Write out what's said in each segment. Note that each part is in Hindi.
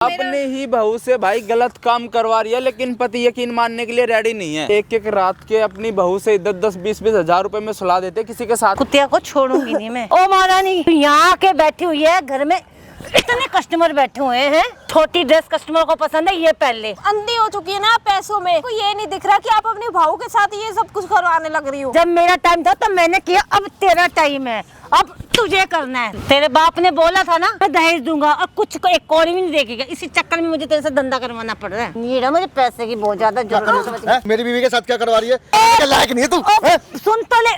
अपने ही बहू से भाई गलत काम करवा रही है, लेकिन पति यकीन मानने के लिए रेडी नहीं है। एक एक रात के अपनी बहू से 10-10-20-20 हजार रुपए में सुला देते किसी के साथ। कुत्ते को छोड़ूंगी नहीं मैं। ओ महारानी यहाँ के बैठी हुई है, घर में इतने कस्टमर बैठे हुए हैं, छोटी ड्रेस कस्टमर को पसंद है, ये पहले अंधी हो चुकी है ना पैसों में। को ये नहीं दिख रहा कि आप अपनी भाऊ के साथ ये सब कुछ करवाने लग रही हो। जब मेरा टाइम था तब मैंने किया, अब तेरा टाइम है, अब तुझे करना है। तेरे बाप ने बोला था ना मैं दहेज दूंगा, और कुछ एक कौड़ी भी नहीं देखेगा। इसी चक्कर में मुझे तेरे से धंधा करवाना पड़ रहा है। ये मुझे पैसे की बहुत ज्यादा जरूरत है। मेरी बीवी के साथ क्या करवा रही है? क्या लायक नहीं है तू? सुन तो ले,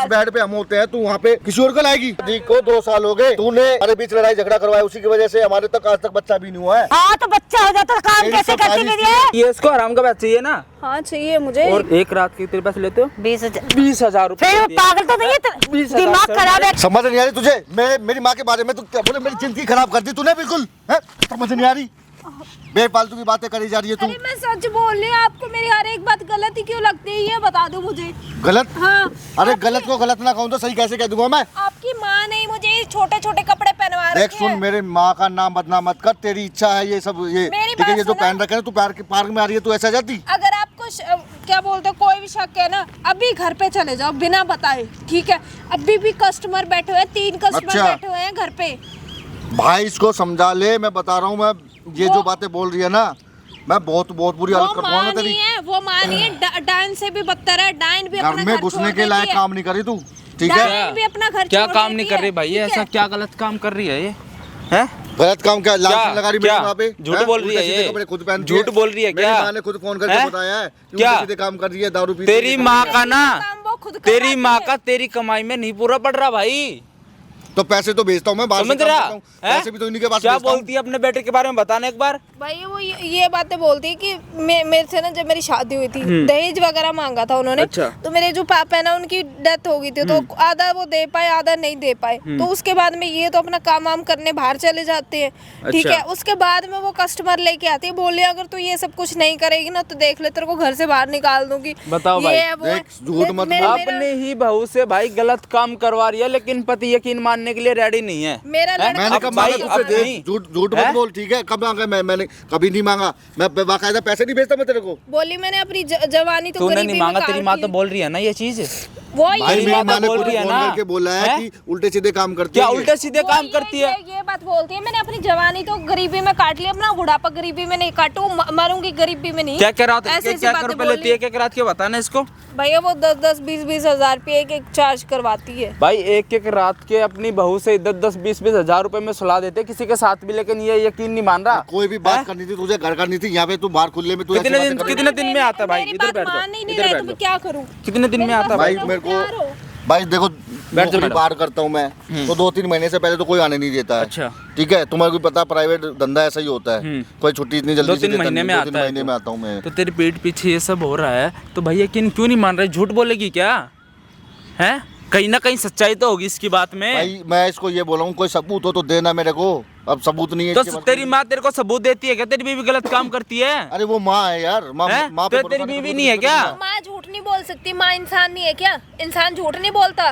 बेड पे हम होते हैं, तू वहाँ पे किसी और को लाएगी? दी को 2 साल हो गए, तूने हमारे बीच लड़ाई झगड़ा करवाया, उसी की वजह से हमारे तक आज तक बच्चा भी नहीं हुआ है। हाँ तो बच्चा हो जाता तो काम कैसे करती मेरी है? ये इसको आराम का पैसा चाहिए ना? हाँ चाहिए मुझे। और एक रात के तेरे पैसे लेते हो 20,000 रुपए। पागल तो नहीं है, दिमाग खराब है। समझ नहीं आ रही तुझे? मेरी माँ के बारे में तू क्या बोले? मेरी जिंदगी खराब कर दी तूने बिल्कुल। समझ नहीं आ रही, बेफालतू की बातें करी जा रही है तू। अरे मैं सच बोल रही हूँ, आपको मेरी हर एक बात गलत ही क्यों लगती है ये बता दो मुझे। गलत? हाँ। अरे गलत को गलत ना कहूँ तो सही कैसे कह दूंगा मैं? आपकी माँ ने मुझे छोटे छोटे कपड़े पहनवा रखे हैं। देख सुन, मेरे माँ का नाम बदनाम मत कर, तेरी इच्छा है ये सब, ये ठीक है। ये जो पहन रखे ना तू, पार्क में आ रही है, तू ऐसा जाती? अगर आपको क्या बोलते हो कोई भी शक है ना, अभी घर पे चले जाओ बिना बताए, ठीक है? अभी भी कस्टमर बैठे हुए हैं, 3 कस्टमर बैठे हुए हैं घर पे। भाई इसको समझा ले, मैं बता रहा हूँ। मैं ये जो बातें बोल रही है ना, मैं बहुत बुरी हालत कर पाऊंगा तेरी। वो मानी है, डाइन से भी बदतर है। डाइन भी अपना घर में घुसने के लायक काम नहीं करी तू, ठीक है? डाइन भी अपना घर क्या छोड़ काम देती नहीं कर रही भाई? ठीक ऐसा है? क्या गलत काम कर रही है ये? हैं? गलत काम क्या? लाल लगा रही मेरे वहाँ पे? झूठ बोल रही है ये? कपड़े खुद पहनती है। झूठ बोल रही है क्या? मेरी माँ ने खुद फोन करके बताया है कि क्या सीधे काम कर रही है, दारू पी। तेरी माँ का ना, काम वो खुद तेरी करवाती माँ है। का तेरी कमाई में नहीं पूरा पड़ रहा भाई। तो पैसे तो भेजता हूँ मैं, बाहर से समझ काम रहा करता हूँ। पैसे भी तो इन्हीं के पास क्या भेजता हूँ। बोलती है अपने बेटे के बारे में? बताना एक बार। भाई वो ये बातें बोलती है कि मेरे से ना जब मेरी शादी हुई थी दहेज वगैरह मांगा था उन्होंने। अच्छा। तो मेरे जो पापा है ना उनकी डेथ हो गई थी, तो आधा वो दे पाए आधा नहीं दे पाए। तो उसके बाद में ये तो अपना काम वाम करने बाहर चले जाते हैं, ठीक है? उसके बाद में वो कस्टमर लेके आती है, बोले अगर तू ये सब कुछ नहीं करेगी ना तो देख ले तेरे को घर से बाहर निकाल दूंगी। बताओ भाई, झूठ मत बोल। अपने ही बहू से भाई गलत काम करवा रही है, लेकिन पति यकीन मानने के लिए रेडी नहीं है। मेरा लड़का मैंने कब मांगा तुझसे? झूठ मत बोल, ठीक है? कब मांगा? मैंने कभी नहीं मांगा। मैं बाकायदा पैसे नहीं भेजता मैं तेरे को। बोली मैंने अपनी जवानी तो तूने गरीबी नहीं में मांगा, तेरी काट माँ ली। तो बोल रही है ना ये चीज। वो भाई ये मेरी माँ ने बोल खुद रही है फोन ना, करके बोला है कि उल्टे सीधे काम करती क्या है। उल्टे सीधे काम करती है? ये बात बोलती है मैंने अपनी जवानी तो गरीबी में काट ली, अपना बुढ़ापा गरीबी में नहीं काटू, मरूंगी गरीबी में नहीं। क्या कह रहा था? ऐसी क्या बातें रुपए बोल लेती है? क्या कह रहा था? बताना इसको। भैया वो 10-10 20-20 हजार रुपये एक चार्ज करवाती है। भाई एक एक रात के अपनी बहू से 10-10-20-20 हजार रुपए में सुला देते किसी के साथ भी, लेकिन ये यकीन नहीं मान रहा। कोई भी बात करनी थी तुझे घर करनी थी, यहाँ पे तू बाहर खुले में तू कितने दिन में आता भाई? मेरी इधर बात बैठ मान ही जाओ, नहीं इधर रहे बैठ तो मैं जाओ। क्या करूं? कितने दिन में आता भाई? भाई? मेरे को भाई देखो, नौकरी बाहर करता हूँ मैं तो 2-3 महीने से पहले तो कोई आने नहीं देता है। अच्छा। ठीक है, तुम्हें भी पता, प्राइवेट धंधा ऐसा ही होता है। कोई छुट्टी इतनी जल्दी से 2-3 महीने में आता है। 2-3 महीने में आता हूँ मैं। तो तेरे पेट पीछे ये सब हो रहा है तो भाई यकीन क्यों नहीं मान रहे? झूठ बोलेगी क्या? हैं? कहीं ना कहीं सच्चाई तो होगी इसकी बात में। भाई मैं इसको ये बोला हूँ, कोई सबूत हो तो देना मेरे को। अब सबूत नहीं है तो इसके पास। तेरी माँ तेरे को सबूत देती है क्या? तेरी बीवी गलत काम करती है? अरे वो माँ है यार, माँ हैं? माँ तो पे तेरी भरोसा बीवी करो, नहीं है क्या? माँ झूठ नहीं बोल सकती, माँ इंसान नहीं है क्या? इंसान झूठ नहीं बोलता।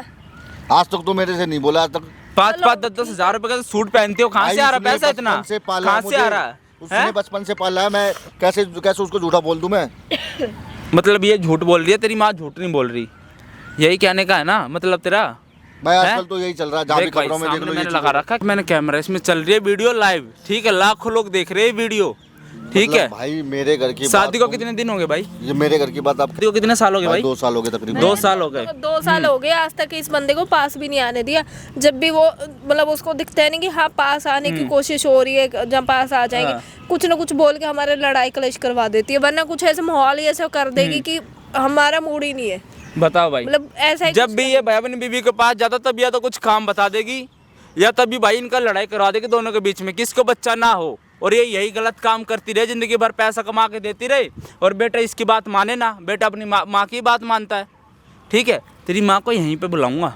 आज तक तो मेरे से नहीं बोला, आज तक। 5-5 10-10 हजार रुपए का सूट पहनते हो, कहाँ से आ रहा भाई, पैसा उसने इतना? बचपन से पाला कहाँ से मुझे। आ रहा है? उसने बचपन से पाला है, मैं कैसे उसको झूठा बोल दूं मैं? मतलब ये झूठ बोल रही है, तेरी माँ झूठ नहीं बोल रही, यही कहने का है ना मतलब तेरा? भाई आजकल तो यही चल रहा है, जहाँ भी देख भाई, खबरों में देख सामने लो ये मैंने चीज़ लगा रखा है, मैंने कैमरा, इसमें चल रही है वीडियो लाइव, ठीक है? लाखों लोग देख रहे हैं वीडियो, ठीक मतलब है? भाई मेरे घर की शादी को बात कितने दिन हो गए भाई? ये मेरे घर की बात आप शादी को कितने साल हो गए भाई? 2 साल हो गए तकरीबन। 2 साल हो गए। 2 साल हो गए, आज तक इस बंदे को पास भी नहीं आने दिया। जब भी वो मतलब उसको दिखता है नहीं कि हाँ पास आने की कोशिश हो रही है, जब पास आ जाएंगे कुछ ना कुछ बोल के हमारे लड़ाई कलेश करवा देती है, वरना कुछ ऐसे माहौल ही ऐसा कर देगी कि हमारा मूड ही नहीं है। बताओ भाई, मतलब ऐसा ही जब भी ये भाई अपनी बीवी के पास जाता तब या तो कुछ काम बता देगी या तभी भाई इनका लड़ाई करवा देगी दोनों के बीच में, किसको बच्चा ना हो, और ये यही गलत काम करती रहे, जिंदगी भर पैसा कमा के देती रहे, और बेटा इसकी बात माने ना, बेटा अपनी माँ की बात मानता है, ठीक है? तेरी माँ को यहीं पे बुलाऊंगा।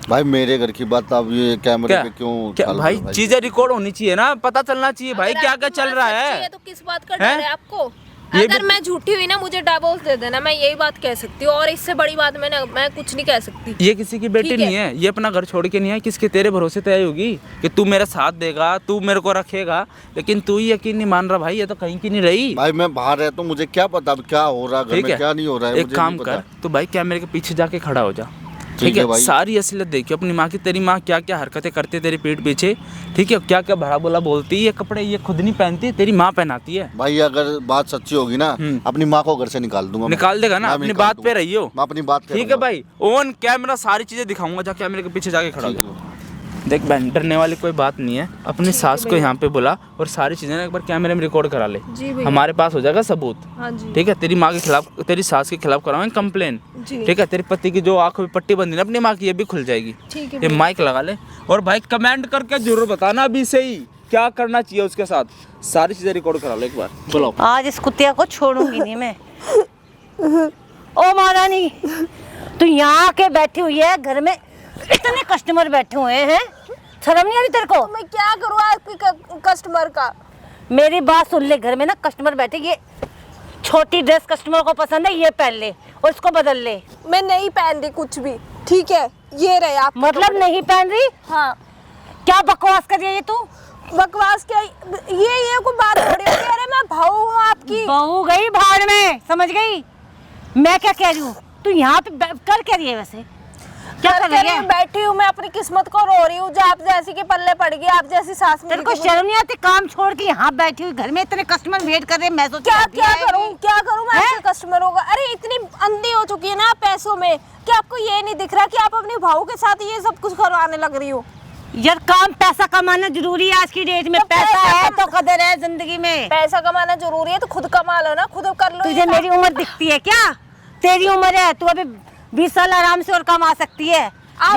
भाई मेरे घर की बात आप ये कैमरे पे क्यों क्या भाई? चीजें रिकॉर्ड होनी चाहिए ना, पता चलना चाहिए भाई क्या क्या चल रहा है। तो किस बात का डर है आपको? ये अगर मैं झूठी हुई ना मुझे डिवोर्स दे देना, मैं यही बात कह सकती हूँ और इससे बड़ी बात मैं कुछ नहीं कह सकती। ये किसी की बेटी ठीक है। नहीं है, ये अपना घर छोड़ के नहीं है, किसके तेरे भरोसे तो आई होगी कि तू मेरा साथ देगा, तू मेरे को रखेगा, लेकिन तू ही यकीन नहीं मान रहा भाई, ये तो कहीं की नहीं रही। भाई मैं बाहर रहता हूँ, मुझे क्या पता अब क्या हो रहा है घर ठीक में, है, क्या नहीं हो रहा है, एक मुझे काम नहीं पता। कर, तो भाई कैमरे के पीछे जाके खड़ा हो जा, ठीक ठीक है है, भाई। सारी असलियत देखियो अपनी माँ की। तेरी माँ क्या क्या हरकतें करती है तेरी पीठ पीछे, ठीक है, क्या क्या भड़ा बोला बोलती है। ये कपड़े ये खुद नहीं पहनती, तेरी माँ पहनाती है। भाई अगर बात सच्ची होगी ना, अपनी माँ को घर से निकाल दूंगा मैं। निकाल देगा ना, मैं अपनी निकाल बात दूंगा। पे रहियो, मैं अपनी बात पे ठीक है रहूंगा। भाई। ऑन कैमरा सारी चीजें दिखाऊंगा, जा कैमरे के पीछे जाके खड़ा हो ठीक जा। है। देख बहन, डरने वाली कोई बात नहीं है, अपनी सास को यहाँ पे बुला और सारी चीजें ना एक बार कैमरे में रिकॉर्ड करा ले, जी भैया। हमारे पास हो जाएगा सबूत। हाँ जी। ठीक है, तेरी माँ के खिलाफ, तेरी सास के खिलाफ कराएंगे कंप्लेन, जी। ठीक है। तेरे पति की जो आंखों में पट्टी बंधी ना अपनी माँ की, ये भी खुल जाएगी। ठीक है ये माइक लगा ले और भाई कमेंट करके जरूर बताना अभी से ही क्या करना चाहिए उसके साथ, सारी चीजें रिकॉर्ड करा लो एक बार, बुलाओ। आज इस कुत्तिया को छोड़ूंगी नहीं मैं। ओ महारानी, तू यहाँ आके बैठी हुई है, घर में इतने कस्टमर बैठे हुए हैं, शर्म नहीं आ रही तेरे को? मैं क्या करूँ आपके कस्टमर का? मेरी बात सुन ले, घर में ना कस्टमर बैठे, ये छोटी ड्रेस कस्टमर को पसंद है, ये पहन ले और इसको बदल ले। मैं नहीं पहन रही कुछ भी, ठीक है, ये रहे आप। मतलब नहीं पहन रही? हाँ। क्या बकवास कर रही है ये तू? बकवास क्या? ये कोई बात थोड़ी होती है। अरे मैं बहू हूँ आपकी। बहू गई भाड़ में, समझ गई? मैं क्या कह रही हूँ, तू यहाँ पे कर क्या रही है वैसे? क्या कर रही है? बैठी हूँ मैं, अपनी किस्मत को रो रही हूँ जो आप जैसी के पल्ले पड़ गई, आप जैसी सास तेरे को शर्म नहीं आती? काम छोड़ के यहाँ बैठी हुई, घर में इतने कस्टमर वेट कर रहे हैं, मैं सोच क्या करूँ मैं आपके कस्टमरों का? अरे इतनी अंधी हो चुकी है ना आप पैसों में कि आपको ये नहीं दिख रहा कि आप अपनी बहू के साथ ये सब कुछ करवाने लग रही हो। यार काम पैसा कमाना जरूरी है आज की डेट में, तो पैसा है तो कदर है जिंदगी में। पैसा कमाना जरूरी है तो खुद कमा लो ना, खुद कर लो। तुझे मेरी उम्र दिखती है क्या? तेरी उम्र है, तू अभी 20 साल आराम से और कमा सकती है।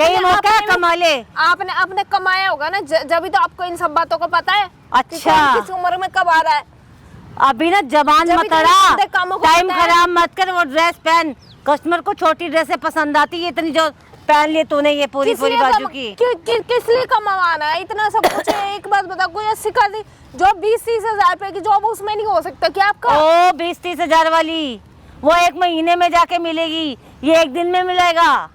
यही मौका है, कमा ले। आपने कमाया होगा ना, जब भी तो आपको इन सब बातों का पता है। अच्छा। किस उम्र में कब आ रहा है? अभी ना जबान जब मत इतने अड़ा, गंदे कामों को टाइम पता है। खराब मत कर, वो ड्रेस पहन। कस्टमर को छोटी ड्रेसें पसंद आती है, इतनी जो पहन ली तूने ये पूरी पूरी बाजू की। किस लिए कमाना है इतना सब कुछ है? एक बात बता, कोई ऐसी कर दी जो 20-30 हजार रुपए की जॉब उसमें नहीं हो सकता क्या आपका? ओ 20-30 हजार वाली वो 1 महीने में जाके मिलेगी, ये 1 दिन में मिलेगा,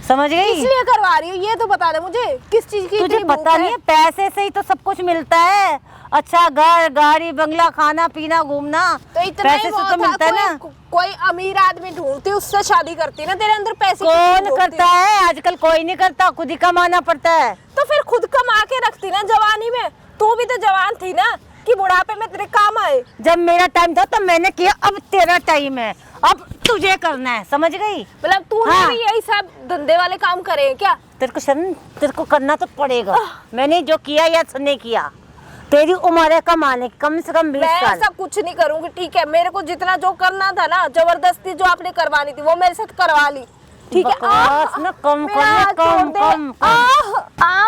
समझ गई? किस लिए करवा रही हो ये तो बता दे मुझे, किस चीज की तुझे इतनी भूख पता नहीं है, पैसे से ही तो सब कुछ मिलता है। अच्छा घर गाड़ी बंगला, खाना पीना घूमना, तो इतना पैसे ही से तो मिलता है ना। कोई अमीर आदमी ढूंढती उससे शादी करती ना, तेरे अंदर पैसे कौन करता है आजकल? कोई नहीं करता, खुद ही कमाना पड़ता है। तो फिर खुद कमा के रखती ना जवानी में, तू भी तो जवान थी ना कि बुढ़ापे में तेरे काम आए। जब मेरा टाइम था तब मैंने किया, अब तेरा टाइम है, अब तुझे करना है, समझ गई? मतलब तूने हाँ। भी यही सब धंधे वाले काम करे हैं क्या? तेरे को शर्म, तेरे को करना तो पड़ेगा। मैंने जो किया या नहीं किया, तेरी उम्र है कमाने की, कम से कम 20 मैं साल। ऐसा कुछ नहीं करूंगी, ठीक है? मेरे को जितना जो करना था ना, जबरदस्ती जो आपने करवानी थी वो मेरे साथ करवा ली, ठीक है? बकवास ना कम मेरा कर ले, हाथ कम छोड़ दे। कम।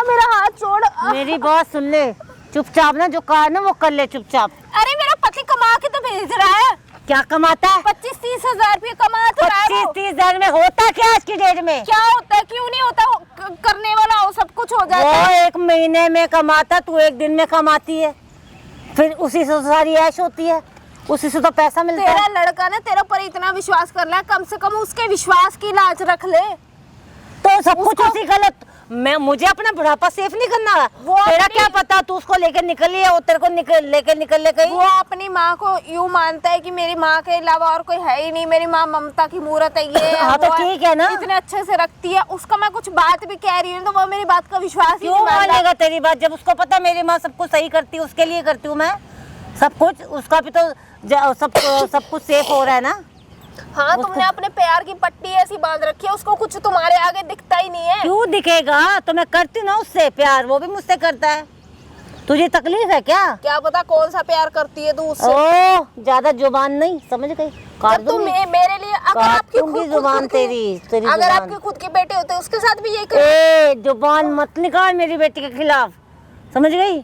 मेरा हाथ छोड़। मेरी बात सुन ले, चुपचाप ना जो कहा ना वो कर ले चुपचाप। अरे मेरा पति कमा के तो भेज रहा है। क्या कमाता है? 25-30 हजार रुपये कमा तो रहा है वो। 25-30 हजार में होता क्या आज की डेट में? क्या होता है, क्यों नहीं होता? करने वाला हो सब कुछ हो जाता वो है। 1 महीने में कमाता, तू 1 दिन में कमाती है, फिर उसी से सारी ऐश होती है, उसी से तो पैसा मिलता तेरा है। लड़का ना तेरे पर इतना विश्वास कर रहा है, कम से कम उसके विश्वास की लाज रख ले। तो सब कुछ उसी गलत। मुझे अपना बुढ़ापा सेफ नहीं करना, वो तेरा अपनी- क्या पता, तू उसको लेकर निकली है, वो तेरे को लेकर निकल ले कहीं। वो अपनी माँ को यूं मानता है कि मेरी माँ के अलावा और कोई है ही नहीं, मेरी माँ ममता की मूरत है, ये हाँ तो वो है। ठीक है ना। इतने अच्छे से रखती है, उसका मैं कुछ बात भी कह रही हूँ तो वो मेरी बात का विश्वास ही क्यों नहीं मान रहा। मानेगा तेरी बात, जब उसको पता मेरी माँ सब कुछ सही करती है, उसके लिए करती हूँ मैं सब कुछ, उसका भी तो सब कुछ सेफ हो रहा है ना। हाँ, तुमने अपने प्यार की पट्टी ऐसी बांध रखी है, उसको कुछ तुम्हारे आगे दिखता ही नहीं है। क्यों दिखेगा, तो मैं करती हूँ ना उससे प्यार, वो भी मुझसे करता है। तुझे तकलीफ है क्या? क्या पता कौन सा प्यार करती है तू उससे। ओ ज्यादा जुबान नहीं, समझ गई? काट जब तुम दूंगी। मेरे लिए अगर काट आपकी दूंगी खुद जुबान खुद की- तेरी अगर जुबान। आपके खुद के बेटे होते उसके साथ भी यही कर। ए जुबान मत निकाल मेरी बेटी के खिलाफ, समझ गई?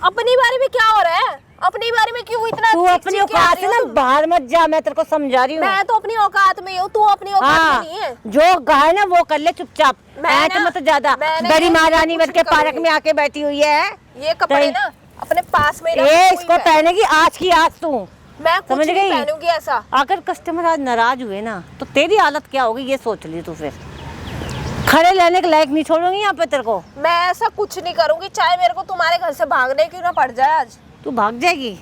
अपनी बारे में क्या हो रहा है? अपनी बारे में क्यों इतना तू चीख अपनी चीख के आ औकात रही से हो ना तुम? बाहर मत जा, मैं तेरे को समझा रही हूँ। मैं तो अपनी औकात में हूँ, तू अपनी औकात हाँ, में नहीं है। जो कहा है ना वो कर ले चुपचाप, मैं ऐट ना- मत ज्यादा। मैंने बड़ी ये महारानी कुछ बैठ के नहीं पार्क करूँगी। में आके बैठी हुई है। ये कपड़े सही। ना अपने पास में ये इसको पहनेगी आज की आज तू, मैं कुछ समझ नहीं गई? पहनूंगी ऐसा। अगर कस्टमर आज नाराज हुए ना तो तेरी हालत क्या होगी ये सोच ली तू। फिर खड़े रहने के लायक नहीं छोड़ूंगी यहाँ पे तेरे को। मैं ऐसा कुछ नहीं करूंगी, चाहे मेरे को तुम्हारे घर से भागने क्यों ना पड़ जाए आज। तू भाग जाएगी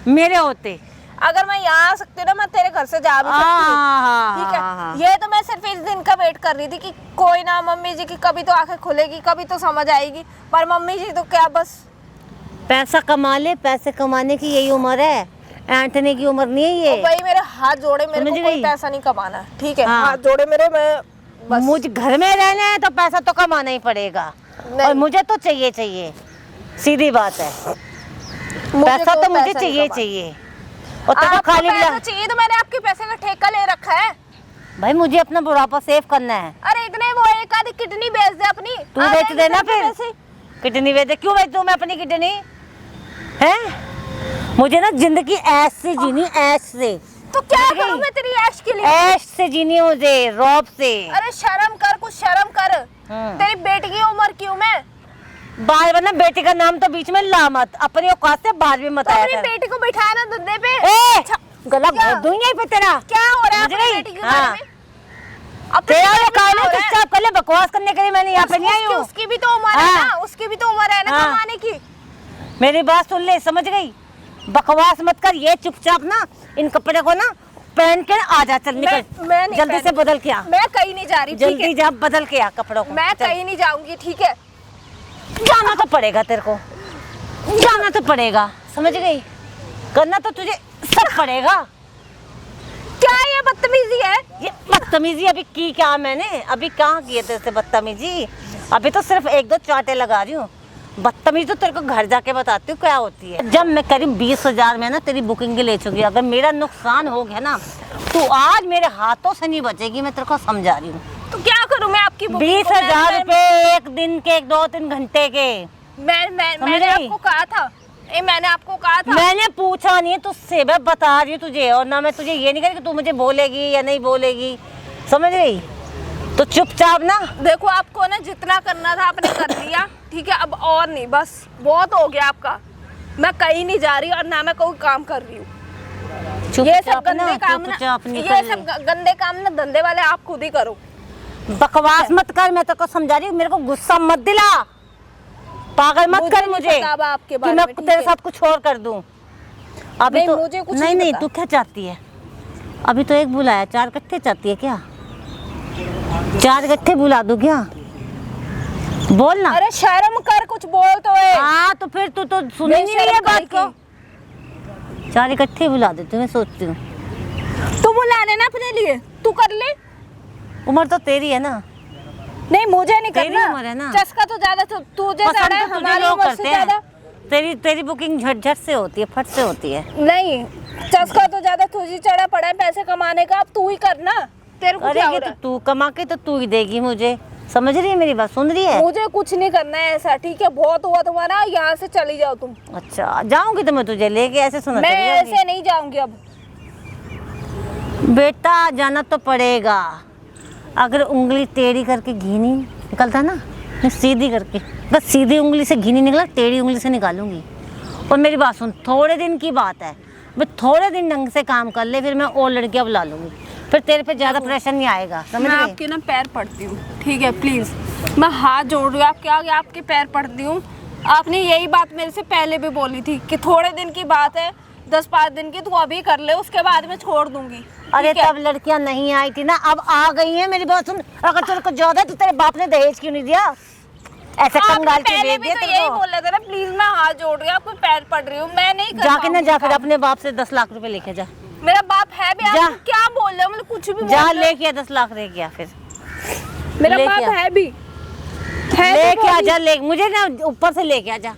मेरे होते। अगर मैं यहाँ आ सकती हूँ ना, मैं तेरे घर से जा भी सकती हूँ, ठीक है। ये तो मैं सिर्फ इस दिन का वेट कर रही थी कि कोई ना मम्मी जी की कभी तो आंखें खुलेगी, कभी तो समझ आएगी। पर मम्मी जी तो क्या बस पैसा कमा ले, पैसे कमाने की यही उम्र है, ऐंठने की उम्र नहीं है ये। भाई मेरे हाथ जोड़े, मेरे को समझ कोई गई? पैसा नहीं कमाना, ठीक है। हाँ। हाथ जोड़े मेरे, मैं बस मुझ घर में रहना है तो पैसा तो कमाना ही पड़ेगा नहीं। और मुझे तो चाहिए चाहिए, सीधी बात है। पैसा तो मुझे चाहिए चाहिए। और तेरे को आपको खाली पैसा चाहिए तो मैंने आपके पैसे का ठेका ले रखा है। भाई मुझे अपना बुढ़ापा सेव करना है। अरे इतने वो एक आधी किडनी बेच दे अपनी, तू आ बेच जाएंगे देना तेरे फिर। पैसे। किडनी बेच दे। क्यों बेच दूं मैं अपनी किडनी? हैं? मुझे ना जिंदगी ऐश से जीनी, ऐश से। तो क्या समझ गई? करूं मैं तेरी ऐश के लिए? ऐश से जीनी है मुझे, रौब से। अरे शर्म कर, कुछ शर्म कर। तेरी बेटी की उम्र क्यों मैं? बार बार ना बेटी का नाम तो बीच में ला मत, अपनी औकात से बात भी मत तो आया अपनी कर। बेटी को बिठाया ना धंधे पे। ए, गला क्या? भर दूं यहीं पे तेरा। क्या हो रहा है समझ अपनी गई? बेटी के हाँ। बारे में? अपनी तेरा बेटी ये को क्या काम है हो रहा है? चुपचाप कर ले, बकवास करने के लिए मैंने यहाँ पे नहीं आई हूँ। उसकी भी तो उम्र है हाँ। ना, उसकी भी तो उम्र है ना हाँ। कमाने की। मेरी बात सुन ले, समझ गई? बकवास मत कर, ये चुपचाप ना इन कपड़े को ना पहन के आ जा, चल निकल। मैं नहीं जल्दी से पहनूंगी। बदल के आ, मैं कहीं नहीं जा रही, ठीक है। जल्दी जा बदल के आ कपड़ों को। मैं चल। कहीं नहीं जाऊंगी, ठीक है। जाना तो पड़ेगा तेरे को, जाना तो पड़ेगा, समझ गई? करना तो तुझे सब पड़ेगा। क्या ये बदतमीजी है? ये बदतमीजी अभी की क्या मैंने? अभी कहाँ किए तेरे से बदतमीजी? अभी तो सिर्फ एक दो चाटे लगा रही हूँ। बदतमीजी तो तेरे को घर जाके बताती हूँ क्या होती है। जब मैं करीब 20,000 में ना तेरी बुकिंग के ले चुकी, अगर मेरा नुकसान हो गया ना तो आज मेरे हाथों से नहीं बचेगी, मैं तेरे को समझा रही हूँ। तो क्या करूं मैं आपकी बुकिंग को? 20,000 रुपए एक दिन के, 2-3 घंटे के। मैंने आपको कहा था, मैंने आपको कहा था। मैंने पूछा नहीं है तुझसे, मैं बता रही हूँ तुझे, और ना मैं तुझे ये नहीं कह रही कि तू मुझे बोलेगी या नहीं बोलेगी, समझ गई? तो चुपचाप ना। देखो आपको ना जितना करना था आपने कर लिया, ठीक है। अब और नहीं, बस बहुत हो गया आपका। मैं कहीं नहीं जा रही और ना मैं कोई काम कर रही हूँ। ये सब गंदे काम ना, ये सब गंदे काम ना धंधे वाले आप खुद ही करो। बकवास मत कर, मैं तेरे को समझा रही हूँ, मेरे को गुस्सा मत दिला, पागल मत कर नहीं मुझे पता अब आपके कि बारे मैं में, ठीक तेरे है। साथ कुछ और कर दूं। अभी नहीं, तो मुझे कुछ नहीं नहीं नहीं, पता। तू क्या चाहती है? अभी तो एक बुलाया, 4 इकट्ठे चाहती है क्या? 4 इकट्ठे बुला दूं क्या? बोल ना। अरे शर्म कर, कुछ बोल तो है। हाँ तो फिर तू तो सुन ही नहीं रही है बात को। 4 इकट्ठे बुला देती हूँ, मैं सोचती हूँ। तू बुला लेना अपने लिए, तू कर ले। उम्र तो तेरी है ना, नहीं मुझे नहीं तेरी करना। उम्र है ना। चस्का तो ज्यादा तुझे पसंद ज्यादा है, तो तुझे हमारी लोग उम्र से करते हैं। ज्यादा तेरी बुकिंग झट से होती है, फट से होती है। नहीं। चस्का तो ज्यादा तुझे चढ़ा पड़ा है पैसे कमाने का, अब तू ही करना। तेरे को अरे क्या हो ये रहा तो है? तू कमा के तो तू ही देगी मुझे, समझ रही है मेरी बात, सुन रही है? मुझे कुछ नहीं करना है ऐसा, ठीक है। बहुत हुआ तुम्हारा, यहाँ से चली जाओ तुम। अच्छा जाऊंगी तो मैं तुझे लेके, ऐसे सुना मैं चली जाऊंगी। ऐसे नहीं जाऊंगी अब। बेटा जाना तो पड़ेगा। अगर उंगली टेढ़ी करके घी नहीं निकलता ना, मैं सीधी करके, अगर सीधी उंगली से घी नहीं निकला टेढ़ी उंगली से निकालूंगी। और मेरी बात सुन, थोड़े दिन की बात है, मैं थोड़े दिन ढंग से काम कर ले, फिर मैं और लड़कियां बुला लूंगी, फिर तेरे पे ज्यादा प्रेशर नहीं आएगा, समझ मैं गई? आपके ना पैर पड़ती हूँ, ठीक है, प्लीज। मैं हाथ जोड़ रही हूँ आपके आगे, आपके पैर पड़ती हूँ। आपने यही बात मेरे से पहले भी बोली थी कि थोड़े दिन की बात है, 10-5 दिन की, तू अभी कर ले, उसके बाद मैं छोड़ दूंगी। अरे ठीक है? तब लड़कियां नहीं आई थी ना, अब आ गई हैं। मेरी बात सुन, अगर तेरे को ज्यादा है तो तेरे बाप ने दहेज क्यों नहीं दिया? ऐसे आपने कंगाल के पहले भेज भी दिया तो तेरे यही को। बोला था ना, प्लीज मैं हाथ जोड़ रही हूँ, आपको पैर पड़ रही हूँ, मैं नहीं कर जाके ना पाऊंगी जा, फिर काम। अपने बाप से 10 लाख रुपए लेके जा। मेरा बाप है भी, जा। आप क्या बोल रहे हो? मतलब कुछ भी बोल जा रहे हो। लेके आ, 10 लाख लेके आ, फिर मेरा लेके बाप आ। है भी, है भी लेके आ वो भी। जा, ले मुझे ना ऊपर से लेके आ जा,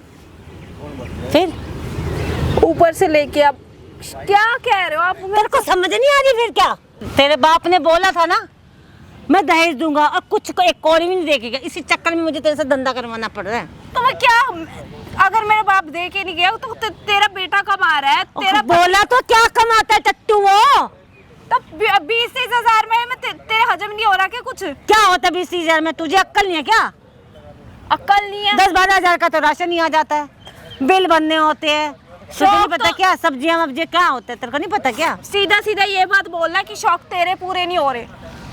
फिर ऊपर से लेके आप क्या कह रहे हो आप? तेरे को समझ नहीं आ रही फिर क्या? तेरे बाप ने बोला था ना मैं दहेज दूंगा, और कुछ को एक कौड़ी भी नहीं देखेगा, इसी चक्कर में मुझे तेरे से धंधा करवाना पड़ रहा है। तो मैं क्या, अगर मेरा बाप दे के नहीं गया तो तेरा बेटा कमा रहा है, तेरा बोला तो क्या कमाता है टट्टू वो? तब 20-30 हजार में मैं तेरे हजम नहीं हो रहा क्या कुछ? क्या होता है 20-30 हजार में? तुझे अक्ल नहीं है क्या? अक्ल नहीं है? 10-12 हजार का तो राशन ही आ जाता है, बिल बनने होते हैं, तुझे नहीं पता क्या सब्जियां वब्जियां क्या होते हैं, तेरे को नहीं पता क्या? सीधा सीधा ये बात बोलना कि शौक तेरे पूरे नहीं हो रहे।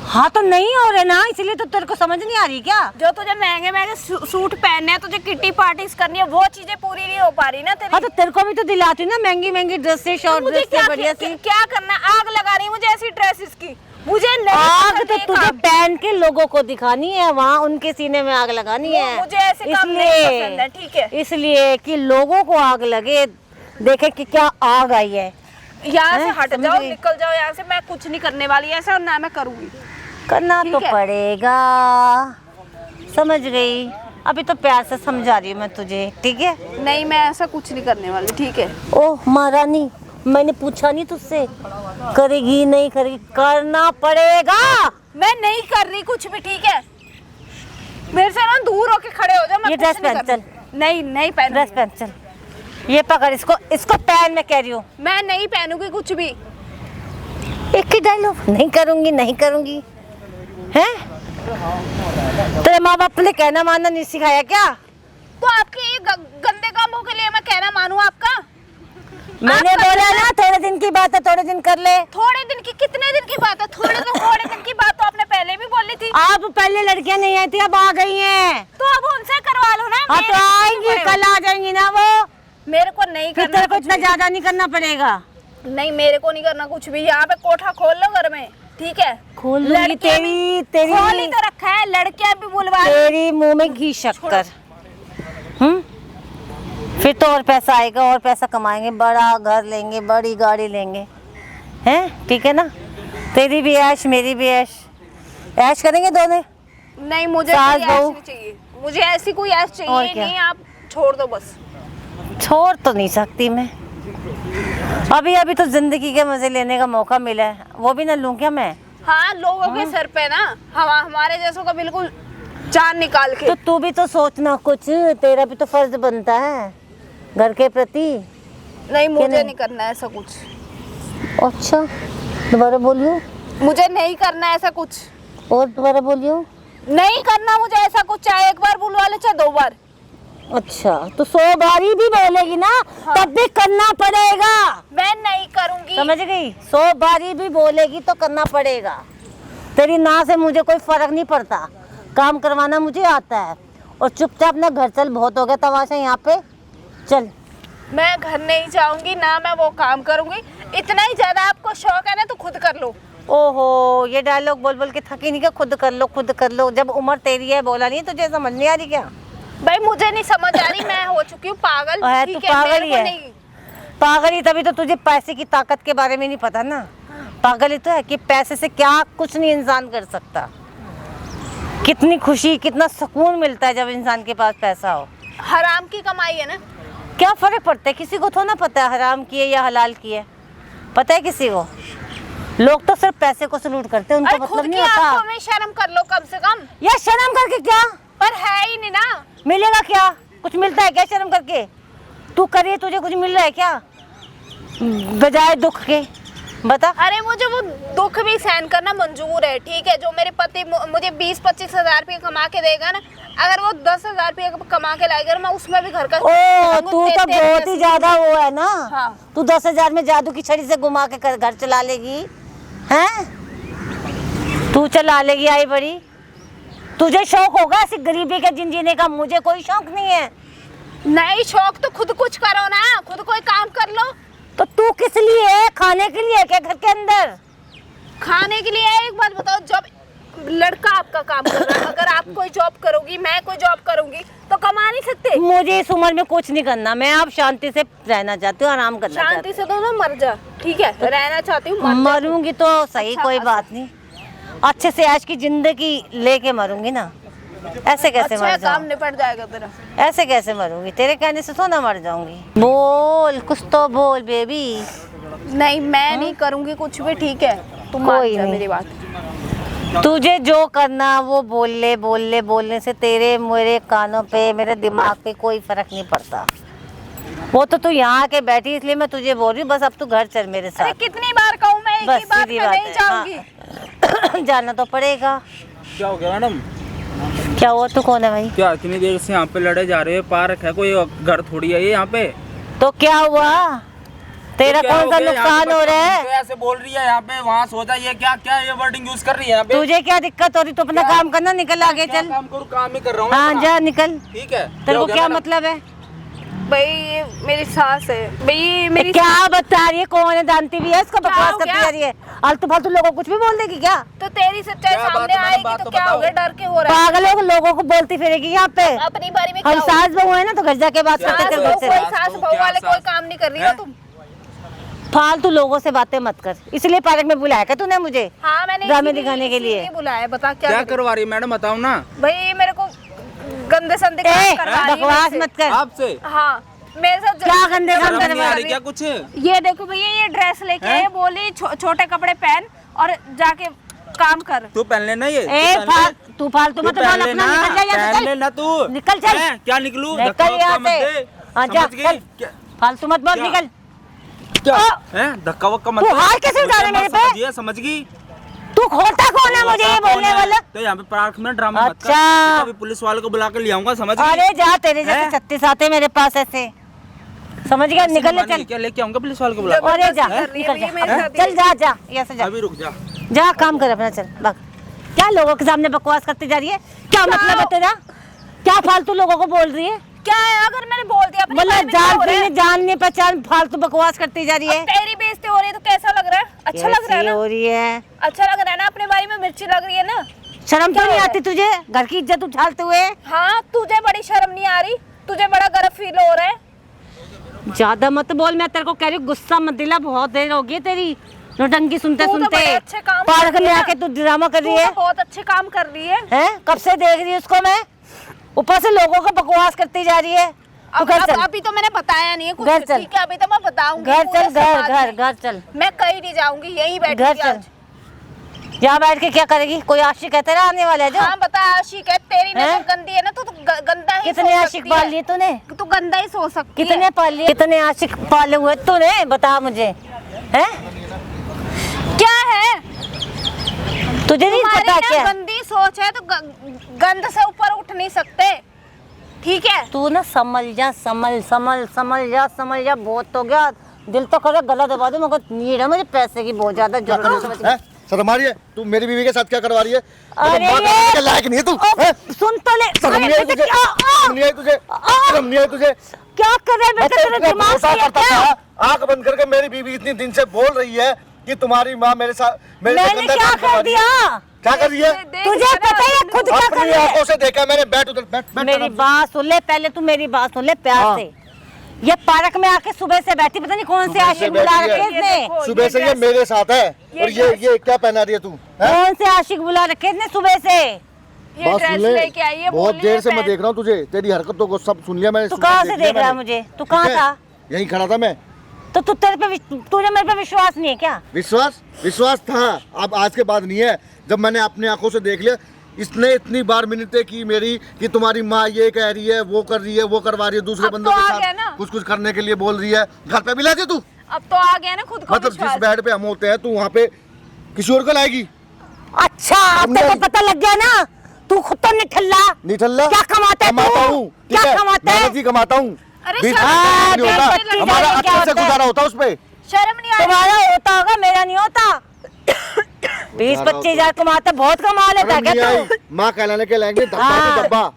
हाँ तो नहीं हो रहे ना, इसलिए तो तेरे को समझ नहीं आ रही क्या? जो तुझे महंगे महंगे सूट पहनने हैं, तुझे किटी पार्टीज करनी है, वो चीजें पूरी नहीं हो पा रही ना तेरी। हाँ तो तेरे को भी तो दिलाती हूँ ना महंगी महंगी ड्रेसेस, शॉर्ट मुझे ड्रेस क्या बढ़िया सी। क्या करना, आग लगा रही मुझे ऐसी ड्रेसेस की, मुझे नहीं आग पसंद तो ये तुझे काम। पहन के लोगों को दिखानी है, वहाँ उनके सीने में आग लगानी है। मुझे ऐसे काम नहीं पसंद है, ठीक है? इसलिए कि लोगों को आग लगे, देखे कि क्या आग आई है। यहाँ से हट समझ जाओ, गई? निकल जाओ यहाँ से, मैं कुछ नहीं करने वाली ऐसा, और ना मैं करूँगी। करना ठीक तो है। पड़ेगा, समझ गई? अभी तो प्यार से समझा रही हूँ मैं तुझे, ठीक है? नहीं, मैं ऐसा कुछ नहीं करने वाली, ठीक है? ओह महारानी, मैंने पूछा नहीं तुझसे करेगी नहीं करेगी, करना पड़ेगा। मैं नहीं कर रही कुछ भी, ठीक है? मेरे से ना दूर होके खड़े हो जाओ, मैं ये कुछ ड्रेस नहीं पहन, कर रही। नहीं नहीं पहन, ड्रेस पहन चल, ये पकड़ इसको, इसको पहन, मैं कह रही हूँ। मैं नहीं पहनूंगी कुछ भी। एक ही डायलॉग, नहीं करूंगी नहीं करूंगी, हैं? तेरे माँ बाप ने कहना मानना नहीं सिखाया क्या? तो आपके ये गंदे कामों के लिए मैं कहना मानूं आपका? मैंने आप बोला ना थोड़े दिन की बात है, थोड़े दिन कर ले। थोड़े दिन की, कितने दिन की बात है? थोड़े दिन की बात तो आपने पहले भी बोली थी। आप पहले लड़कियां नहीं आई थी, अब आ गई हैं। तो अब उनसे करवा लो ना। हाँ मेरे तो को आएंगी, नहीं कल आ जाएंगी ना वो। मेरे को नहीं फिर करना तेरे को कुछ इतना भी। ज्यादा नहीं करना पड़ेगा। नहीं, मेरे को नहीं करना कुछ भी। यहाँ पे कोठा खोल लो घर में, ठीक है? खोल लूंगी, लड़कियां तेरी खोल ही तेरी तो रखा है, लड़कियां भी बुलवा लो। तेरी मुंह में घी शक्कर। फिर तो और पैसा आएगा, और पैसा कमाएंगे, बड़ा घर लेंगे, बड़ी गाड़ी लेंगे, हैं? ठीक है ना? तेरी भी ऐश मेरी भी ऐश, ऐश करेंगे दोनों। नहीं, मुझे सास कोई ऐश बहू। नहीं चाहिए, मुझे ऐसी कोई ऐश और चाहिए क्या? नहीं। आप छोड़ दो बस। छोड़ तो नहीं सकती मैं, अभी अभी तो जिंदगी के मजे लेने का मौका मिला है, वो भी ना लूं क्या मैं? हाँ, लोगों के सर पे ना हमारे जैसों का बिल्कुल जान निकाल के। तो तू भी तो सोचना कुछ, तेरा भी तो फर्ज बनता है घर के प्रति। नहीं, मुझे नहीं? नहीं करना है ऐसा कुछ। अच्छा दोबारा बोलियो, मुझे नहीं करना है ऐसा कुछ। और दोबारा बोलियो। नहीं करना मुझे ऐसा कुछ, चाहे एक बार बुलवा ले चाहे 2 बार। अच्छा तो 100 बारी भी बोलेगी ना, तब भी करना पड़ेगा। मैं नहीं करूंगी। समझ गई? 100 बारी भी बोलेगी तो करना पड़ेगा। तेरी ना से मुझे कोई फर्क नहीं पड़ता, काम करवाना मुझे आता है। और चुपचाप अपना घर चल, बहुत हो गया तमाशा यहाँ पे, चल। मैं घर नहीं जाऊंगी ना, मैं वो काम करूंगी। इतना ही ज्यादा आपको शौक है ना, तो खुद कर लो। ओहो, ये डायलॉग बोल बोल के थकी नहीं क्या? खुद कर लो खुद कर लो, जब उम्र तेरी है, बोला नहीं तुझे समझ नहीं आ रही क्या? भाई मुझे नहीं समझ आ रही, मैं हो चुकी हूँ पागल। है ठीक तू पागल मेरे ही को है। नहीं। पागल ही, तभी तो तुझे पैसे की ताकत के बारे में नहीं पता ना। पागल ही तो है कि पैसे से क्या कुछ नहीं इंसान कर सकता। कितनी खुशी, कितना सुकून मिलता है जब इंसान के पास पैसा हो। हराम की कमाई है ना। क्या फर्क पड़ता है? किसी को थोड़ा ना पता है हराम की है या हलाल की है, पता है किसी को? लोग तो सिर्फ पैसे को सलूट करते हैं, उनको अरे खुद मतलब की नहीं होता। आंखों में शर्म कर लो कम से कम। या शर्म करके क्या पर है ही नहीं ना। मिलेगा? क्या कुछ मिलता है क्या शर्म करके? तू करिए, तुझे कुछ मिल रहा है क्या बजाय दुख के? बता। अरे मुझे वो दुख भी सहन करना मंजूर है, ठीक है? जो मेरे पति मुझे 20-25 हजार रुपये कमा के देगा ना, अगर वो 10 हजार रुपये कमा के लाएगा, मैं उसमें भी घर का ओ तू तो बहुत ही ज्यादा वो है ना। हाँ। तू 10,000 में जादू की छड़ी से घुमा के घर चला लेगी, हैं? तू चला लेगी आई बड़ी। तुझे शौक होगा ऐसी गरीबी के जिन जीने का, मुझे कोई शौक नहीं है। नहीं, शौक तो खुद कुछ करो ना, खुद कोई काम कर लो। तो तू किस लिए है? खाने के लिए क्या घर के अंदर? खाने के लिए? एक बात बताओ, जब लड़का आपका काम कर रहा है, अगर आप कोई जॉब करोगी, मैं कोई जॉब करूंगी, तो कमा नहीं सकते? मुझे इस उम्र में कुछ नहीं करना, मैं अब शांति से रहना चाहती हूँ, आराम करना चाहती शांति से तो ना मर जा, ठीक है? रहना चाहती हूँ, हूँ। मरूंगी तो सही, अच्छा, कोई बात नहीं, अच्छे से आज की जिंदगी लेके मरूंगी ना। ऐसे कैसे अच्छा मर काम जाऊं? निपट जाएगा तेरा। ऐसे कैसे मरूंगी? तेरे कहने से तो ना मर जाऊंगी। बोल कुछ तो बोल बेबी। नहीं, मैं नहीं करूंगी कुछ भी, ठीक है? तुम मान कोई जा नहीं। मेरी बात। तुझे जो करना वो बोलने से तेरे मेरे कानों पे, मेरे दिमाग पे कोई फर्क नहीं पड़ता। वो तो तू यहाँ आके बैठी इसलिए मैं तुझे बोल रही हूँ, बस अब तू घर चल मेरे अरे साथ। कितनी बार कहूँ मैं, एक बस ही बात सीधी में बात नहीं है, जाऊंगी। हाँ। जाना तो पड़ेगा। क्या हो गया मैडम? क्या हुआ? तू कौन है भाई? क्या इतनी देर से यहाँ पे लड़े जा रहे हो? पार्क है कोई, घर थोड़ी है ये यहाँ पे? तो क्या हुआ, तेरा तो क्या कौन सा हो गया? यहाँ नुकसान पे हो रहा है? तो ऐसे बोल रही है यहाँ पे, वहाँ सोचा ये क्या क्या ये वर्डिंग यूज कर रही है यहाँ पे। तुझे क्या दिक्कत हो रही? तू अपना काम करना, निकल आगे क्या चल। काम करूँ? काम ही कर रहा हूँ हाँ अपना। जा निकल। ठीक है, तेरे हो को गया क्या मैडम? मतलब है? भाई ये मेरी सास है, भाई ये मेरी क्या बता रही है? कौन है? जानती भी है इसको? बकवास हो करती गया? जा रही है। आलतू फालतू लोगों को कुछ भी बोल देगी क्या? तो तेरी सच्चाई क्या बात सामने है मैडम? आएगी बात तो तो क्या हो बताओ। गया? डर के हो रहा है? पागल हो, लोगों को बोलती फिरेगी यहाँ पे। अपनी बारी में हम क्या हो सास बहू है ना, तो घर जाके बात क्या करते चल बात घर है? से। कोई सास तो बहू क्या वाले कोई सास- काम नहीं कर रही हो हैं? तुम। फालतू लोगों से बातें मत कर, इसलिए पार्क में बुलाया क्या तूने मुझे? हाँ मैंने ड्रामे इसीलिए- दिखाने के लिए। इसीलिए बुलाया, बता क्या क्या करूं? करवा रही है मैडम, बताओ ना। भाई मेरे को गंदे संदे काम ए, करवा रही है बकवास मेरे से। मत कर। आपसे हाँ मेरे साथ क्या गंदे काम शर्म नहीं करवा आ रही रही क्या कुछ? ये देखो भैया, ये ड्रेस लेके हैं? आए, बोली छोटे कपड़े पहन और जाके काम कर। तू पहन लेना ये, ए तू फालतू मत बोल, अपना निकल जा यहाँ से, पहन चल। लेना तू। निकल चल। हैं? क्या निकलूं? निकल धक्का यहाँ वक्का मत से। दे। हाँ, जा, समझ गई? चल। क्या- फालतू मत बोल, क्या? निकल। क्या आ! हैं? धक्का वक्का मत तू दे। हाथ कैसे उठा रहा है मेरे पे? समझिए, समझ गई? तू खोटा कौन है मुझे ये बोलने वाला? तो यहाँ पे पार्क में ड्रामा मत कर। अच्छा। तो अभी पुलिस वालों को बुला कर ले आऊंगा, समझ गई? अरे जा, तेरे जैसे हैं? 36 आते मेरे पास ऐसे, समझ गया? निकल ले चल। क्या लेके आऊंगा पुलिस वालों को बुला कर? अरे जा, कर रही है निकल ये मेरे जा, साथ चल जा जा, यहाँ से जा, अभी रुक जा। जा काम कर अपना, चल भाग। क्या लोगों के सामने बकवास करती जा रही है? क्या मतलब है तेरा? क्या फालतू लोगों को बोल रही है? क्या है अगर मैंने बोल दिया अपनी बारे मतलब में क्या हो रहा है? जानने पहचान फालतू बकवास करती जा रही है। अब तेरी बेइज्जती हो रही है तो कैसा लग रहा है? अच्छा लग रहा है कैसी ना? हो रही है? अच्छा लग रहा है ना? अपने बारे में मिर्ची लग रही है ना? शर्म क्या तो नहीं हो आती तुझे घर की इज्जत उछालते हुए? हाँ तुझे बड़ी शर्म नहीं आ रही? तुझे बड़ा गर्व फील हो रहा है? ज्यादा मत बोल, मैं तेरे को कह रही हूँ, गुस्सा मत दिला, बहुत देर हो गई तेरी नौटंकी सुनते तू तो सुनते। बड़े अच्छे काम कर पार्क रही में है। आके तू ड्रामा कर तू रही है, तो बहुत अच्छे काम कर रही है। हैं? कब से देख रही है उसको मैं, ऊपर से लोगों को बकवास करती जा रही है। तू घर चल, अभी तो मैंने बताया नहीं है कुछ। घर चल। ठीक है अभी तो मैं बताऊंगी घर पूरे चल, घर समाज घर में। घर चल, मैं कहीं नहीं जाऊंगी, यहीं घर बैठूंगी चल। आज। यहाँ बैठ के क्या करेगी? कोई आशिक है तेरा आने वाला है जो? हाँ बता आशिक है, तेरी हैं? नजर गंदी है ना तो गंदा ही कितने सोच आशिक सकती पाल है। लिए तूने? तू गंदा ही सोच सकती है। कितने पाल लिए? कितने आशिक पाले हुए तूने? बता मुझे, हैं? क्या है तुझे नहीं तुम्हारी पता ना क्या? गंदी सोच है तो गंद से ऊपर उठ नहीं सकते, ठीक है? तू ना समझ जा, समझ जा, बहुत हो गया। दिल तो करे गला दबा दे, मगर नीड है मुझे पैसे की बहुत ज्यादा क्या कर जरूरत रही समझ है? हैं? शर्म आ रही है? तू मेरी बीवी के साथ क्या करवा रही है? अरे माँ का ये- के लायक नहीं है तू। ओ, हैं? सुन तो ले। शर्म नहीं आई तुझे? शर्म नहीं आई तुझे? शर्म नहीं आई तुझे? क्या कर रहे हैं मैं बेटा? तो तेरा इतना दिमाग भरोसा सही है करता क्या? था, आंख बंद करके मेरी बीवी इतनी दिन से बोल रही है कि तुम्हारी माँ मेरे साथ मेरे से मैंने गंदा क्या काम करवा कर रही है। दिया? क्या कर रही है? तुझे पता है खुद क्या कर अपनी रही है? आंखों से देखा मैंने। बैठ उधर, बैठ बैठ मेरी आराम से। बात सुन ले, पहले तू मेरी बात सुन ले प्यार हाँ। से। ये पार्क में आके सुबह से बैठी, पता नहीं कौन से सुबह से आशिक बुला बैठी रखे है। इसने। देखो, सुबह से ये ड्रेस- मेरे साथ है और ये क्या पहना रही है तू? हैं? कौन से आशिक बुला रखे इसने सुबह से? ये बात ड्रेस सुन ले, लेके आई है, बहुत बोली देर है से मैं पहन- देख रहा हूँ तुझे, तेरी हरकतों को सब सुन लिया मैंने। तू सुबह कहाँ से लिया देख रहा है मैंने। मुझे? तू ठीक कहाँ है? था? यहीं खड़ा था मैं। तो तू तेरे पे तुझे मेरे पे विश्वास नहीं है क्या? विश्वास था, अब आज के बाद नहीं है। जब मैंने अपनी आंखों से देख लिया, इसने इतनी बार मिन्नतें की मेरी कि तुम्हारी माँ ये कह रही है, वो कर रही है, वो करवा रही है, दूसरे अब बंदों तो के आ गया ना। साथ कुछ करने के लिए बोल रही है। घर पे भी लाती तू? अब तो आ गया ना खुद को मतलब जिस विश्वास। बेड पे हम होते हैं तू वहाँ पे किसी और को लाएगी? अच्छा, अब तेरे को पता लग गया ना? तू खुद तो निठल्ला। निठल्ला क्या कमाता है तू? कमाता हूँ, ठीक क्या है? कमाता है? मेहनत ही कमाता हूँ। अरे बीस शर्म पच्चीस नहीं नहीं आती होता, है? हमारा क्या अच्छे से होता है? गुजारा होता है उस पे। शर्म नहीं आ रही? तुम्हारा होता होगा, मेरा नहीं होता। 20-25 हजार कमाता, बहुत कमा लेता है शर्म नहीं क्या आई? तू? माँ कहलाने के लाएंगे धब्बा हाँ। तो धब्बा।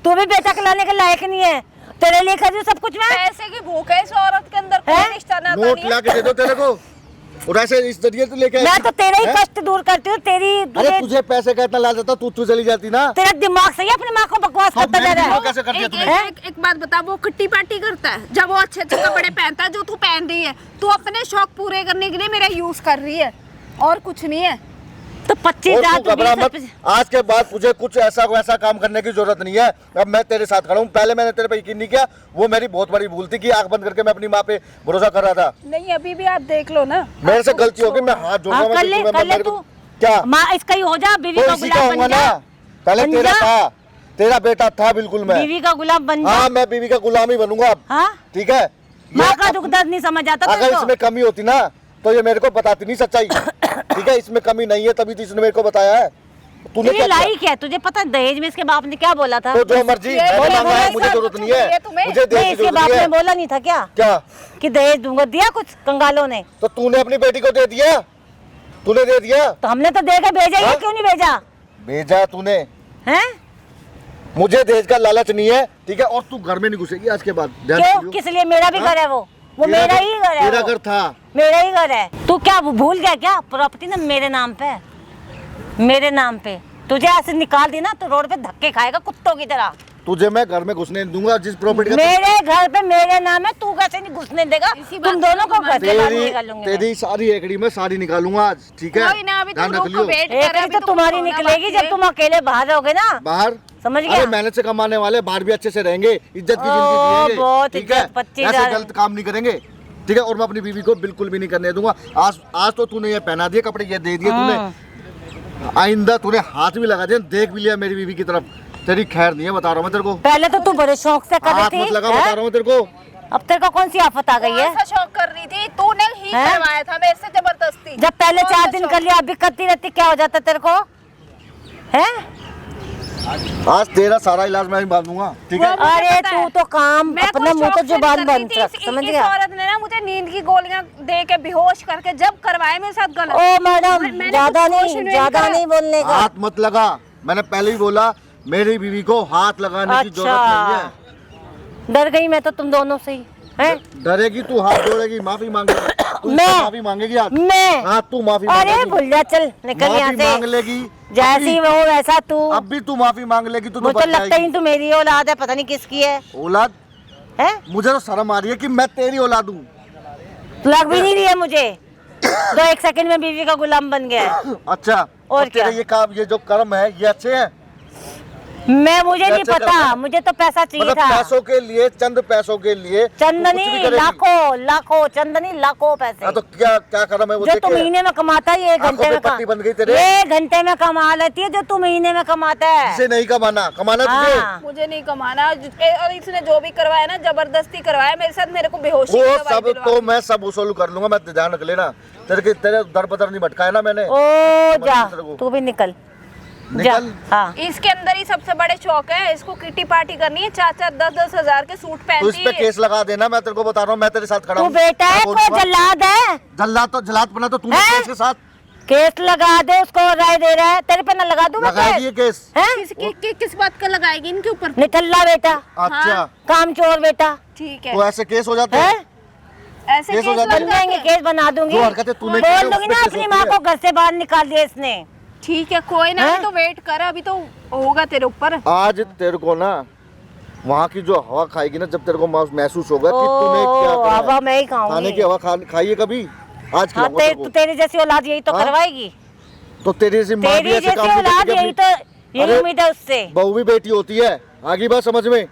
तू भी बेटा कहलाने के लायक नहीं है। तेरे लिए कर रही हूँ सब कुछ मैं। पैसे की भूख है इस औरत के अंदर, कोई हैं? रिश्ता नाता नोट नहीं है। ला के दे दो तेरे को, और ऐसे इस जरिए तू लेके आई। मैं तो तेरा ही हैं? कष्ट दूर करती हूँ। अरे तुझे पैसे का इतना लालच था, तू चली जाती ना। तेरा दिमाग सही है, अपनी माँ को बकवास अब करता जा मेरी रहा माँ है। कैसे कर दिया एक, तूने? एक बात बता, वो किट्टी पार्टी करता है जब वो अच्छे अच्छे कपड़े पहनता है जो तू पहन रही है? तू अपने शौक पूरे करने के लिए मेरा यूज कर रही है और कुछ नहीं है। तो 25 और हजार तू घबरा मत, आज के बाद तुझे कुछ ऐसा वैसा काम करने की जरूरत नहीं है। अब मैं तेरे साथ खड़ा हूँ। पहले मैंने तेरे पे यकीन नहीं किया, वो मेरी बहुत बड़ी भूल थी कि आंख बंद करके मैं अपनी माँ पे भरोसा कर रहा था। नहीं अभी भी आप देख लो ना, मेरे से गलती हो गई, मैं हाथ जोड़ रहा हूँ। कर ले मेरे को- तू। क्या माँ इसका ही हो जा, बीवी तो का इसी का गुलाम होऊंगा बन ना? जा। पहले बन तेरा जा। था, तेरा बेटा था बिल्कुल मैं। बीवी का गुलाम बन जा। हाँ, मैं बीवी का गुलाम ही बनूंगा अब। हाँ, ठीक है? माँ ये का अब- दुख दर्द नहीं समझ आता अगर तेरे को? इसमें कमी होती ना तो ये मेरे को बताती नहीं सच्चाई। ठीक है, इसमें कमी नहीं है तभी तो इसने मेरे को बताया है। तूने ये क्या किया? लाई क्या है? तुझे पता है दहेज में इसके बाप ने क्या बोला था? तो जो मर्जी ये मैं बोला मांगा है, है, मुझे सब जरूरत कुछ नहीं है, चाहिए तुम्हें? मुझे नहीं, देश की इसके जरूरत बाप नहीं ने है। बोला नहीं था क्या क्या? कि दहेज दूंगा? दिया कुछ कंगालों ने? तो तूने अपनी बेटी को दे दिया, तूने दे दिया, तो हमने तो देकर भेजा ही है, हाँ? क्यों नहीं भेजा? भेजा तूने। हैं? मुझे दहेज का लालच नहीं है, ठीक है, और तू घर में नहीं घुसेगी आज के बाद, ध्यान क्यों? रखियो। किस लिए? मेरा भी हाँ? घर है वो तेरा मेरा घर- ही घर है, तेरा वो। घर था। मेरा ही घर है। तू क्या भूल गया क्या? प्रॉपर्टी ना मेरे नाम पे, मेरे नाम पे। तुझे ऐसे निकाल दी ना तो रोड पे धक्के खाएगा कुत्तों की तरह। तुझे मैं घर में घुसने नहीं दूंगा, जिस प्रॉपर्टी का मेरे घर पे मेरे नाम है, तू कैसे नहीं घुसने देगा? तुम दोनों को घर से बाहर निकालूंगी मैं। तेरी सारी एकड़ी में सारी निकालूंगा आज, ठीक है, कोई ना, अभी ध्यान तुम रख रुको, लियो। वेट एक कर, दिन तो तुम्हारी निकलेगी जब तुम अकेले बाहर रहोगे ना। बाहर समझ गया? अरे मेहनत से कमाने वाले बाहर भी अच्छे से रहेंगे, इज्जत की ओ, जिंदगी जिएंगे, बहुत ठीक है, इज्जत, 25 ऐसे हजार। गलत काम नहीं करेंगे, ठीक है, और मैं अपनी बीवी को बिल्कुल भी नहीं करने दूंगा। आज तो तूने ये पहना दिए कपड़े, ये दे दिए तूने, आइंदा तूने हाथ भी लगा दिया, देख भी लिया मेरी बीवी की तरफ, तेरी खैर नहीं है, बता रहा हूँ मैं तेरे को। पहले तो तू बड़े शौक से कर हाथ रही मत थी, लगा, हैं? बता रहा हूँ तेरे को। अब तेरे को कौन सी आफत आ गई है? ऐसा शौक कर रही थी, तूने ही हैं? करवाया था मेरे से जबरदस्ती। जब पहले कौन 4 सा दिन शौक? कर लिया, अभी करती रहती, क्या हो जाता तेरे को? हैं? आज तेरा सारा इलाज मैं ही बांधूंगा, ठीक है। वो मुझे अरे पता है। तू तो काम मैं अपने कोई मुंह शौक तो से नहीं जुबान कर रही बंद थी। रख, समझ इस गया? औरत ने ना मुझे नींद की गोलियां दे के बेहोश करके जब करवाए मेरे साथ गलत। ओ मैडम, मैंने ज्यादा कुछ नहीं, कोशिश ज्यादा करा। नहीं बोलने का। हाथ मत लगा, मैंने पहले ही बोला, मेरी बीवी को हाथ लगाने की जरूरत नहीं है। डर गई मैं तो तुम दोनों से ही, हैं? डरेगी तू, हाथ जोड़ेगी, माफी मांगेगी, तू मैं? इससे माफी मांगेगी आज। मैं? हाँ तू माफी अरे मांगेगी, भूल जा, चल निकल यहाँ माफी मांग से। लेगी, जैसी वो वैसा तू। अब भी तू माफी मांग लेगी तो मुझे बच तो लगता जाएगी। ही तू मेरी औलाद है, पता नहीं किसकी है, औलाद? हैं? मुझे तो शर्म आ रही है कि मैं तेरी औलाद हूँ। लग भी नहीं रही है मुझे। तो 1 सेकंड में बीवी का गुलाम बन गया है। अच्छा, और तेरे क्या? ये काम, ये जो कर्म है, ये अच्छे हैं। मुझे नहीं कैसे पता, करना? मुझे तो पैसा चाहिए मतलब था। पैसों के लिए, चंद पैसों के लिए तू कुछ भी चंदनी करेगी। लाखों लाखों, चंदनी लाखों पैसे हाँ, तो क्या क्या कर्म है वो जो देख तू के? महीने में कमाता है, ये आंखों घंटे पे में पट्टी बन गई तेरे। ये घंटे में कमा लेती है जो तू महीने में कमाता है। इसे नहीं कमाना, कमाना तुझे। हाँ। मुझे नहीं कमाना, और इसने जो भी करवाया ना जबरदस्ती करवाया मेरे साथ, मेरे को बेहोशी वो की दवाई सब दिलवा तो दी। मैं सब वसूल कर लूंगा, मैं ध्यान रख लेना। तेरे दर बदर नहीं भटकाया ना मैंने। ओ जा, तेरे को। तू भी निकल जा। निकल। हाँ, इसके अंदर ही सबसे बड़े शौक है, इसको किटी पार्टी करनी है, 4-4 10-10 हजार के सूट तू इस पहनती पे है। केस लगा देना, मैं तेरे को बता रहा हूँ, मैं तेरे साथ खड़ा तू हूँ। बेटा है मैं को बोलूंगा। जल्लाद है? जल्लाद तो जल्लाद बना तो तूने हैं? केस के साथ केस लगा दे, उसको राय दे रहा है, तेरे पे ना लगा दूंगा लगाएगी ये केस। हैं? किस बात का लगाएगी इनके ऊपर? निठल्ला बेटा, अच्छा, काम चोर बेटा, ठीक है, तो ऐसे केस हो जाते हैं? हैं। ऐसे केस हो केस जाता है। लग बन जाएंगे, जाते हैं। केस बना दूंगी। जो हरकतें तूने की बोल है, दूंगी उस पे ना केस अपनी होती माँ है। को घर से बाहर निकाल दिया इसने। ठीक है, कोई ना, हैं? अभी तो वेट कर, अभी तो होगा तेरे ऊपर। आज तेरे को ना वहाँ की जो हवा खाएगी ना, जब तेरे को महसूस होगा कि तूने क्या ओ, करा है। हवा मैं ही खाने की खाऊंगी। हवा खाई है कभी? आज हाँ, खिलाऊंगा तेरे को। तेरी जैसी औलाद यही तो हाँ? करवाएगी। तो तेरी जैसी माँ भी तेरी ऐसे जैसी काम नहीं औलाद करती यही अपनी- तो, यही अरे, उम्मीद है उससे। बहू भी बेटी होती है, आगे बात समझ में।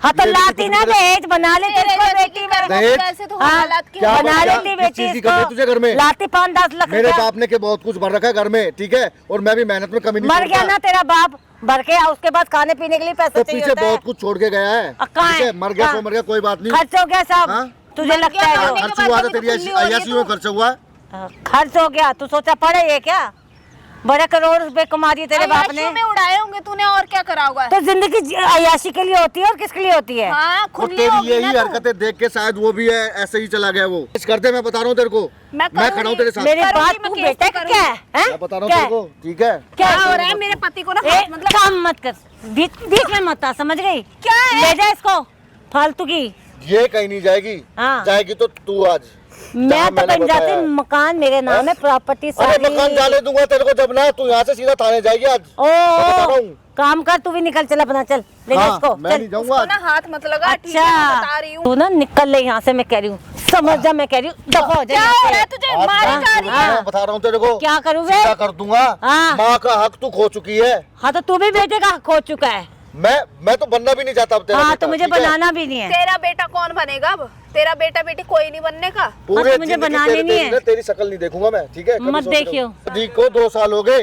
हाँ तो ये लाती ना, दहेज बना लेती तेरे इसको जैसे बेटी की में। कर्मों दहेज? की वजह से तो हाँ, हालात की क्या हालत बना है। क्या- लेती किस बेटी चीज़ की कमी है तुझे घर में? इसको, लाती 5-10 लाख मेरे रुपया। बाप ने के बहुत कुछ भर रखा है घर में, ठीक है, और मैं भी मेहनत में कमी नहीं मर गया छोड़ता। ना तेरा बाप, भर के उसके बाद खाने पीने के लिए पैसे तो चाहिए पीछे होता है। बहुत कुछ छोड़ के गया है, कहाँ ठीक है, है? मर गया कहाँ? तो मर गया, कोई बात नहीं। खर्च हो गया सब, हाँ? तुझे मर लगता गया है तो जो? होने के खर्च बाद हुआ अभी था, तो तेरी खुली हो रही है अय्यासी में तू। खर्च हुआ है। खर्च हो गया, तू सोचा पड़े ये क्या? बड़े करोड़ रुपए कमा दिए तेरे बाप ने। अय्याशियों में उड़ाए होंगे तूने, और क्या करा होगा? तो जिंदगी अय्याशी के लिए होती है और किसके लिए होती है? हाँ, और खुली तेरी होगी ना यही तू। हरकतें देख के शायद वो भी है ऐसे ही चला गया। वो कुछ करते, मैं बता रहा हूँ तेरे को, मैं मैं खड़ा हूँ तेरे साथ। मेरी करूंगी, बात मैं तू केस बेटा तो क्या है? हैं? मैं बता रहा हूँ क्या तेरे को, ठीक है। क्या क्या हो रहा है? मेरे पति को ना ए, मतलब काम मत कर, बीच में मत आ, समझ गई? क्या है? ले जा इसको, फालतू की। ये कहीं नहीं जाएगी, हाँ। जाएगी तो तू आज। मैं जहाँ तो मैंने बन जाती, बताया। मकान मेरे नाम है, प्रॉपर्टी अरे सारी। मकान जाने दूंगा तेरे को जब ना, तू यहाँ से सीधा थाने जाएगी आज। ओ, मैं बता रहा हूँ। काम कर, तू भी निकल, चल अपना, चल ले जा हाँ, इसको, मैं चल। नहीं जाऊंगा उसको आज। ना हाथ मत लगा, ठीक है, मैं बता रही अच्छा, हूँ। तू ना निकल ले यहाँ से, मैं कह रही हूँ, समझ जा, मैं कह रही हूँ, दफा हो जा क्या यहाँ हो से। रहा है तुझे? आज मारी मैं- जा रही है। मैं बता रहा हूँ तेरे को, क्या करूँ बे? सीधा कर दूंगा। हाँ। माँ का हक तू खो चुकी है। हाँ तो तू भी बेटे का खो चुका है। मैं तो बनना भी नहीं चाहता अब तेरा हाँ बेटा, तो मुझे ठीक है? बनाना भी नहीं है। तेरा बेटा कौन बनेगा अब? तेरा बेटा बेटी कोई नहीं बनने का। पूरे हाँ, तो मुझे जिंदगी बनाने तेरे नहीं है। देखने, तेरी शक्ल नहीं देखूंगा मैं, ठीक है? कभी मत सोच रहे हो। देखियो। शादी को 2 साल हो गए,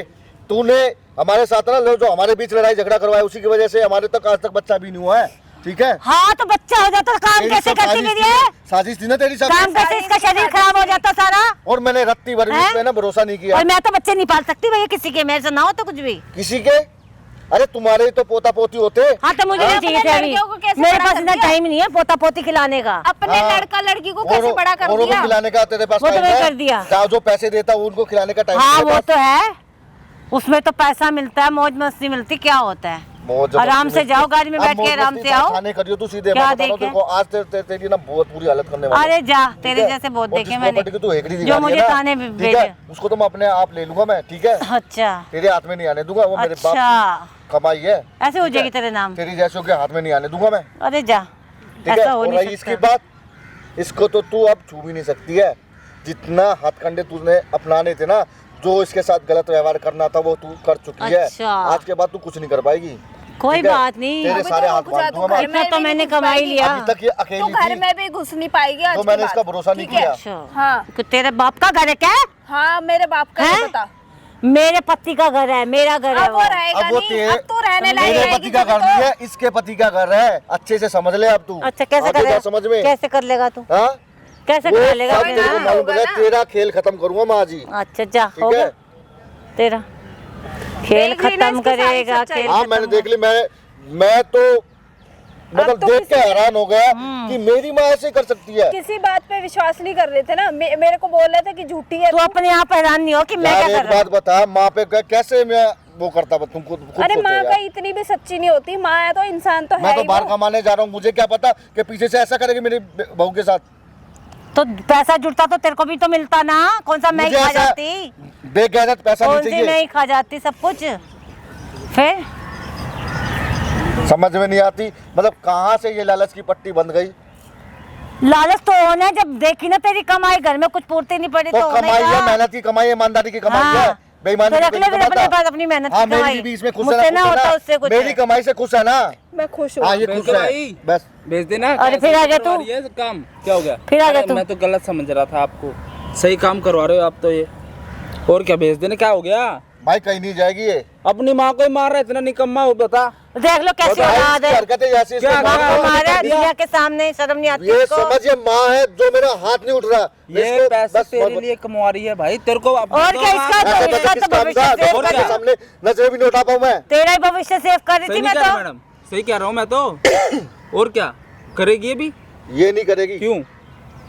तूने हमारे साथ ना जो हमारे बीच लड़ाई झगड़ा करवाया, उसी की वजह से हमारे तक आज तक बच्चा भी नहीं हुआ है। ठीक है। हाँ तो बच्चा हो जाता तो काम तेरी कैसे सब करती साजिश मेरी थी, है? साजिश थी ना तेरी सब। काम कैसे इसका शरीर खराब हो जाता सारा। और मैंने रत्ती भर भी हैं? इस पे ना भरोसा नहीं किया। और मैं तो बच्चे नहीं पाल सकती भैया किसी के, मेरे से ना हो तो कुछ भी। किसी के? अरे तुम्हारे तो पोता पोती होते। हाँ तो मुझे नहीं चाहिए थे अभी, लड़कियों को कैसे मेरे बड़ा पास कर इतना दिया? टाइम नहीं है पोता पोती खिलाने का। अपने हाँ। लड़का लड़की को कैसे बड़ा कर औरों को दिया? खिलाने का तेरे पास वो तो टाइम मैंने है? कर दिया। जो पैसे देता हूँ उनको खिलाने का टाइम हाँ तेरे वो पास? तो है, उसमें तो पैसा मिलता है, मौज मस्ती मिलती, क्या होता है। मौज आराम मस्ती से जाओ गाड़ी में अब बैठ के, मौज आराम मस्ती से आओ। खाने करियो तू सीधे। क्या मैं बता रहा हूँ देखे? तेरे को, आज तेरी ना बहुत बुरी हालत करने वाला हूँ। अरे जा, ठीक तेरे है? जैसे बहुत और देखे जिस मैंने, प्रॉपर्टी की तू हेकड़ी जो दिखा रही मुझे है ना, ताने ठीक भेजे। है, उसको तो मैं अपने आप ले लूंगा मैं, ठीक है। अच्छा तेरे हाथ में नहीं आने दूंगा, वो मेरे बाप अच्छा, की कमाई है। ऐसे हो ठीक जाएगी है? तेरे नाम। तेरी जैसों के हाथ में नहीं आने दूंगा मैं, अरे जा, ठीक है। ऐसा हो और नहीं रही इसकी सकता। बात, इसको तो तू अब छू भी नहीं सकती है। जितना हथकंडे तूने अपनाने थे ना, जो इसके साथ गलत व्यवहार करना था वो तू कर चुकी है। अच्छा। आज के बाद तू कुछ नहीं कर पाएगी। कोई ठीक है? बात नहीं, तेरे अभी सारे तो हाथ रुक जा, बांध तू दूंगा घर मैं। इतना में तो भी मैंने घुस कमा ही पाएगी। लिया। अभी तक ये तो अकेली घर थी, में भी घुस नहीं पाएगी आज तो के मैंने बाद। इसका भरोसा नहीं ठीक है? किया। अच्छा हाँ कि तेरे बाप का घर है क्या? हाँ, मेरे बाप का हैं? नहीं पता। मेरे पति का घर है, मेरा घर है अब वो रहेगा अब वो नहीं, अब तो रहने लायक मेरे रहेगी पति का तभी घर तो। नहीं है, इसके पति का घर है। अच्छे से समझ ले अब तू। अच्छा कैसे आगे कर जा समझ में। कैसे कर लेगा तू? हाँ? कैसे वो कर लेगा? सब कोई तेरे को ना, मालूम होगा है, ना। तेरा खेल खत्म करूंगा मैं आज ही। अच्छा जा, हो ठीक गया है? तेरा खेल देख ली ना खत्म इसकी सारी करेगा। सच्चाई। खेल हाँ खत्म मैंने देख ली। मैं तो मतलब तो देख के हैरान हो गया कि मेरी माँ ऐसे कर सकती है। किसी बात पे विश्वास नहीं कर रहे थे ना, मेरे को बोल रहे थे कि झूठी है तू अपने आप हैरान नहीं हो कि मैं यार क्या एक कर रहा बात हूँ। बता, माँ पे कैसे मैं वो करता तुम खुद अरे सोचो माँ यार। का इतनी भी सच्ची नहीं होती, माँ है तो इंसान तो मैं है तो ही बाहर वो। कमाने जा रहा हूँ, मुझे क्या पता कि पीछे से ऐसा करेगी मेरी बहू के साथ। तो पैसा जुड़ता तो तेरे को भी तो मिलता ना, कौन सा मैं ही मुझे खा ऐसा जाती, बेगैरत पैसा कौन नहीं सी चाहिए। मैं ही खा जाती सब कुछ। फिर समझ में नहीं आती, मतलब कहाँ से ये लालच की पट्टी बंद गई। लालच तो होना है, जब देखी ना तेरी कमाई, घर में कुछ पूर्ति नहीं पड़ी तो तो होना ही कमाई है, था। मेहनत की कमाई है, ईमानदारी की कमाई हाँ। है, बेईमानी तो की रख ले कोई फिर नहीं अपने कमाता। पास अपनी मेहनत हाँ की मेरी कमाई। बीवी इसमें खुश मुझसे है ना खुश होता है उससे कुछ मेरी है। कमाई से खुश है ना। मैं खुश हूँ। हाँ ये भेज खुश दो है भाई। बस। भेज देना। अरे फिर आ गया तू। ये काम क्या हो गया? फिर आ गया अरे तू। मैं तो गलत समझ रहा था आपको, सही काम करवा रहे हो आप तो ये। और क्या भेज देना, क्या हो गया? भाई कहीं नहीं जाएगी ये। अपनी माँ को ही मार रहा है, इतना निकम्मा हो बता। देख लो कैसी भाई, औलाद इसकी है, हरकतें जैसी इसको क्या मार करा? रहा हूँ। हमारा दुनिया के सामने शर्म नहीं आती ये इसको। समझ ये माँ है जो मेरा हाथ नहीं उठ रहा। ये इसको पैसे बस तेरे लिए कमवा रही है भाई, तेरे को अब और दो क्या माँ- इसका ऐसा तो- तो इसका किस तो काम भविष्य का? सेव और कर क्या? रहा। सामने नजर भी नहीं उठा पाऊँ मैं। तेरा ही भविष्य सेव कर रही सही थी नहीं मैं कह रहा तो। मैडम, सही कह रहा हूँ मैं तो। और क्या करेगी ये भी? ये नहीं करेगी, क्यों?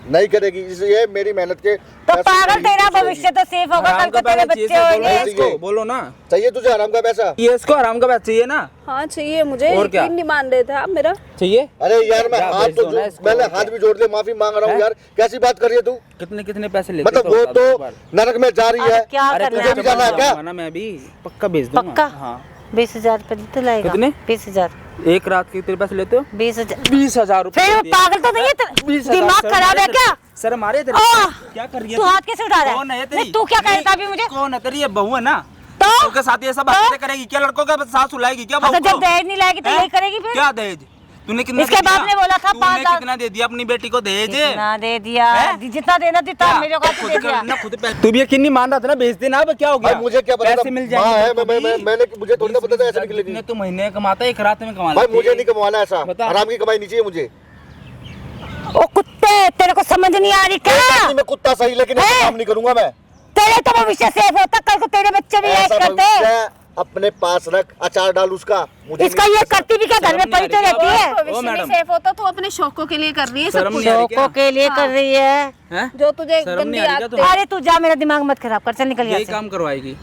नहीं करेगी, इसलिए मेरी मेहनत के तो पैसे पागल, मेरी तेरा खुश रहेगी। भविष्य तो सेफ होगा, हराम कल का को तेरे पैसा बच्चे चाहिए, बोलो होंगे। इसको, बोलो ना। चाहिए तुझे आराम का पैसा? ये इसको हराम का पैसा चाहिए ना? हाँ चाहिए मुझे, और क्या? यकीन नहीं मान रहे थे आप मेरा। चाहिए। अरे यार मैं जा, हाथ भेज तो दो ना इसको, मैंने और क्या? हाथ भी जोड़ दिया, माफी मांग रहा हूँ हैं? यार। कैसी बात कर रही है तू? कितने कितने पैसे लेते मतलब हो वो बता दो तो एक बार। नरक में जा रही है। अब क्या अरे करना तुझे भी जाना है क्या? जाऊंगा ना मैं भी, पक्का भेज दूंगा। पक्का? हाँ। 20,000 रुपए तो लाएगा। कितने? 20,000। एक रात के कितने पैसे लेते हो? 20,000। 20,000 रुपए फिर वो देते हैं। पागल तो नहीं है, 20,000 दिमाग शर्म खराब आ रही है क्या? शर्म आ रही है तेरे आह! को? क्या कर रही है तू हाथ कैसे उठा रहा कौन है है? तेरी? नहीं, तू क्या कहता अभी मुझे? कौन है तेरी? ये बहू है ना? तो उनके साथ ये सब हरकतें करेगी क्या? लड़कों का साथ सुलाएगी क्या? हाँ, बहू तो जब को? दहेज नहीं लाएगी तो हैं? यही करेगी फिर। क्या दहेज? तूने कितना इसके दे दिया? बाप ने बोला था तूने 5 लाख। कितना दे दिया अपनी बेटी को दहेज? कितना दे दिया? हैं? जितना देना था क्या? मेरे को खुद दे कर दिया। ना, खुद पैसे। तू भी यकीन नहीं मान रहा था ना, भेज देना। अब क्या हो गया? भाई मुझे क्या पता पैसे था? मिल माँ जाएंगे है, तेरे को भी। मैंने मुझे थोड़ी ना पता था ऐसे निकलेगी। जितने तू महीने कमाता है, एक रात में कमा भाई लेती मुझे है। नहीं कमाना ऐसा, बता। आराम की कमाई नहीं चाहिए मुझे। ओ कुत्ते, तेरे को समझ नहीं आ रही क्या? मैं कुत्ता सही, लेकिन ऐसा हैं? काम नहीं करूंगा मैं। तेरे तो भविष्य सेफ होता, कल को तेरे बच्चे भी ऐश ऐसा करते। भविष्य अपने पास रख, अचार डाल उसका। मुझे इसका ये करती भी क्या, घर में शर्म पड़ी तो नहीं आ रहती रही है। ओ, भविष्य में मैडम। सेफ होता तो अपने शौकों के लिए कर रही है सब शर्म कुछ, नहीं आ रही क्या? शौकों के लिए कर रही है। हैं? जो तुझे शर्म गंदी नहीं आ रही क्या आदत तुम्हें? अरे तू जा, मेरा दिमाग मत खराब कर, चल निकल यही यहाँ से। काम करवाएगी।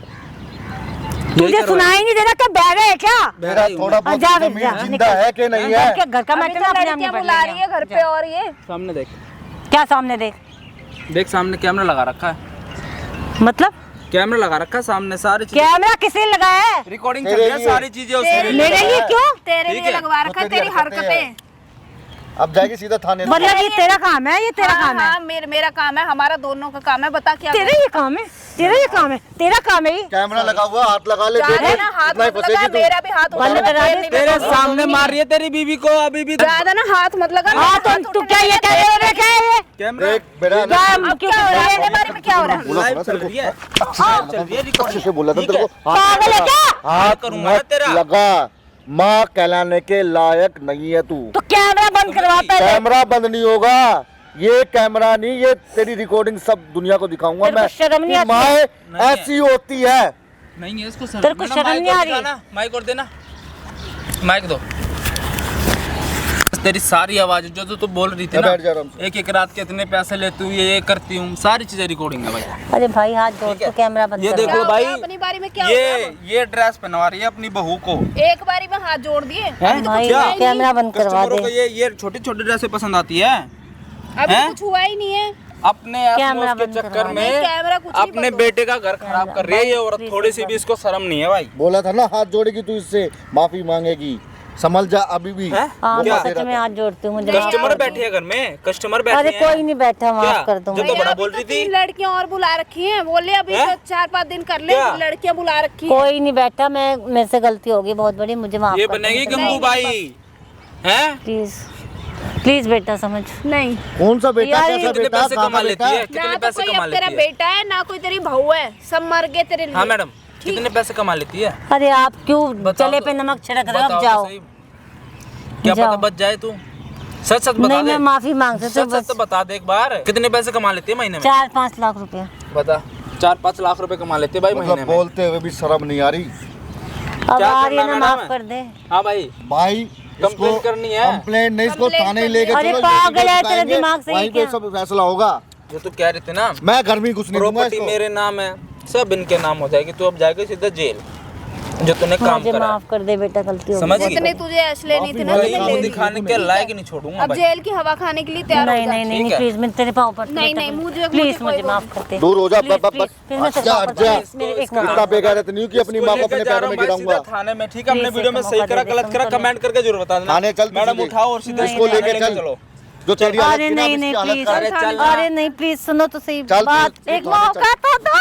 तुझे सुनाई नहीं दे रहा क्या? बह रहे है क्या? मेरा थोड़ा बहुत जा, जमीन जा, जिंदा निकल। है कि नहीं घर है? के घर का अभी मैटर तो अपने आप लड़कियां निपट बुला रही लेंगे। है घर पे, और ये सामने देख, क्या सामने देख? देख सामने कैमरा लगा रखा है। मतलब कैमरा लगा रखा है सामने, सारी चीजें कैमरा किसने लगाया है? रिकॉर्डिंग चल तेरे रही है, लिए। सारी चीजें उसमें। मेरे लिए क्यों? तेरे ठीक लिए है। लगवा रखा है, तेरी तेरी हरकतें हरकतें। अब जाएगी सीधा थाने। मतलब ये तेरा काम है, ये तेरा काम है? हाँ, मेरा काम है, हमारा दोनों का काम है। बता क्या तेरा ये काम है, तेरा ये काम है, तेरा काम है ये। कैमरा लगा हुआ, हाथ लगा ले, देख ज्यादा ना हाथ इतना ही मत लगा, फंसेगी तू। मेरा भी हाथ उठा बंद ले, करा मैं दे। नहीं तेरे बैठूंगी। सामने मार रही है तेरी बीवी को अभी भी। ज्यादा ना हाथ मत लगा। हाँ तो क्या ये कह रहे हो? क्या है ये? कैमरा देख बेटा क्या अब क्या हो रहा है? मेरे बारे में क्या हो रहा है? बोला लाइव था चल तेरे रही है, को। लाइव चल रही है अच्छे से रिकॉर्डिंग। बोला था ठीक तेरे है? को। पागल है क्या? हाथ करूंगा मत तेरा। लगा। माँ कहलाने के लायक नहीं है तू। तो कैमरा बंद करवा पहले। कैमरा बंद नहीं होगा, ये कैमरा नहीं, ये तेरी रिकॉर्डिंग सब दुनिया को दिखाऊंगा तेरे को मैं। शर्म नहीं आती? माँ नहीं है। ऐसी होती है। नहीं है इसको तेरे को शर्म नहीं आ रही? माइक और देना, माइक दो। तेरी सारी आवाज जो तू बोल रही थी मैं ना, बैठ जा रहा हूँ। एक एक रात के इतने पैसे लेती हूँ, ये करती हूँ, सारी चीजें रिकॉर्डिंग है भाई। अरे भाई हाथ जोड़ ठीक है। तो कैमरा बंद ये कर। देखो क्या हो भाई, गया? अपनी बारी में क्या हो गया? ये ड्रेस पहनवा रही है अपनी बहू को। एक बारी में हाथ जोड़ दिए। हैं? भाई क्या? कैमरा बंद करवा कस्टमरों को दे। ये छोटी छोटी ड्रेसें पसंद आती है। अभी हैं? तो कुछ हुआ ही नहीं है। अपने कैमरा के बंद चक्कर करवा। में नहीं, कैमरा कुछ नहीं अपने बंद बेटे का घर खराब कर रही है ये औरत। प्लीज थोड़ी सी भी इसको शर्म नहीं है भाई। बोला था ना हाथ जोड़ेगी तू, इससे माफी मांगेगी, समझ जा अभी भी। हैं? हाँ वो मैं बात सच दे में रहा हाथ जोड़ती हूँ, मुझे कस्टमर माफ कर बैठे दो। हैं घर में, कस्टमर बैठे अरे हैं। कोई नहीं बैठा, माफ क्या? कर दो जो मुझे। तो बड़ा अभी बोल तो रही थी। 3 लड़कियां और बुला रखी हैं। बोले अभी हैं? तो 4-5 दिन कर ले, क्या? लड़कियां बुला रखी हैं। कोई नहीं बैठा, मैं मेरे से गलती होगी बहुत बड़ी, मुझे माफ ये कर दो। बनेगी मुझे गंगू माफ- भाई हैं? प्लीज प्लीज बेटा समझ। नहीं, कौन सा बेटा, यार, कैसा कितने बेटा, पैसे कहाँ कमा का लेती बेटा? है? कितने ना तो पैसे कोई कमा अब तेरा लेती है? बेटा है, ना कोई तेरी बहू है, सब मर गए तेरे लिए। हाँ मैडम, कितने पैसे कमा लेती है? अरे आप क्यों बताओ चले तो- पे नमक छिड़क रहे हो? बताओ अब तो जाओ। सही। क्या जाओ। पता बच जाए तू। सच सच बता नहीं दे। मैं माफी मांग सकती हूँ सच सच तो बस। बता दे एक बार, कितने पैसे कमा लेती है महीने में? 4-5 लाख रुपया। बता। 4-5 लाख रुपए कमा लेते हैं भाई महीने मतलब में। बोलते हुए भी शर्म नहीं आ रही। अब क्या आ रही है करना ना, मैडम? माफ कर दे। हाँ भाई, भाई कंप्लेन करनी है। कंप्लेन नहीं, इसको कंप्लेन थाने करनी लेके है। अरे चलो, पागल ये है, तेरे दिखाएंगे, दिमाग से ही वहीं पे क्या? सब फैसला होगा। जो तू कह रही थी ना, मैं घर में घुस नहीं दूंगा प्रॉपर्टी इसको। मेरे नाम है, सब इनके नाम हो जाएगी। तू अब जाएगी सीधा जेल, जो तूने काम मुझे करा। माफ कर दे बेटा, गलती हो समझ गई। गई? जितने तुझे असले नहीं थे ना, माफी तुझे मुंह ले ली। दिखाने के लायक ही नहीं छोड़ूंगा अब भाई। जेल की हवा खाने के लिए तैयार हो नहीं जा। नहीं नहीं ठीक है। प्लीज, मैं तेरे पाँव पड़ती हूँ नहीं, बेटा, नहीं, please। मुझे प्लीज कोई मुझे वो माफ कर दे। दूर हो जा, प्लीज, बस प्लीज, प्लीज, मैं तेरे जा, पाँव पड़ती जा। हूँ, मेरे एक इतना मौका। बेगैरत नहीं हूँ कि अपनी माँ को अपने पैरों में गिराऊंगा। थाने में, ठीक है? अपने Please, वीडियो में एक सही मौका करा दे दे, गलत करा तुम कर कमेंट करके जरूर बता देना। थाने चल तू मैडम सीधे। उठाओ और सीधे इसको लेके चल। चलो। जो तेरी हालत अरे थी ना, अब नहीं इसकी नहीं हालत प्लीज, खराब है। अरे चल ना। अरे नहीं प्लीज सुनो तो सही चल, बात, तू एक थाने चल। मौका तो दो।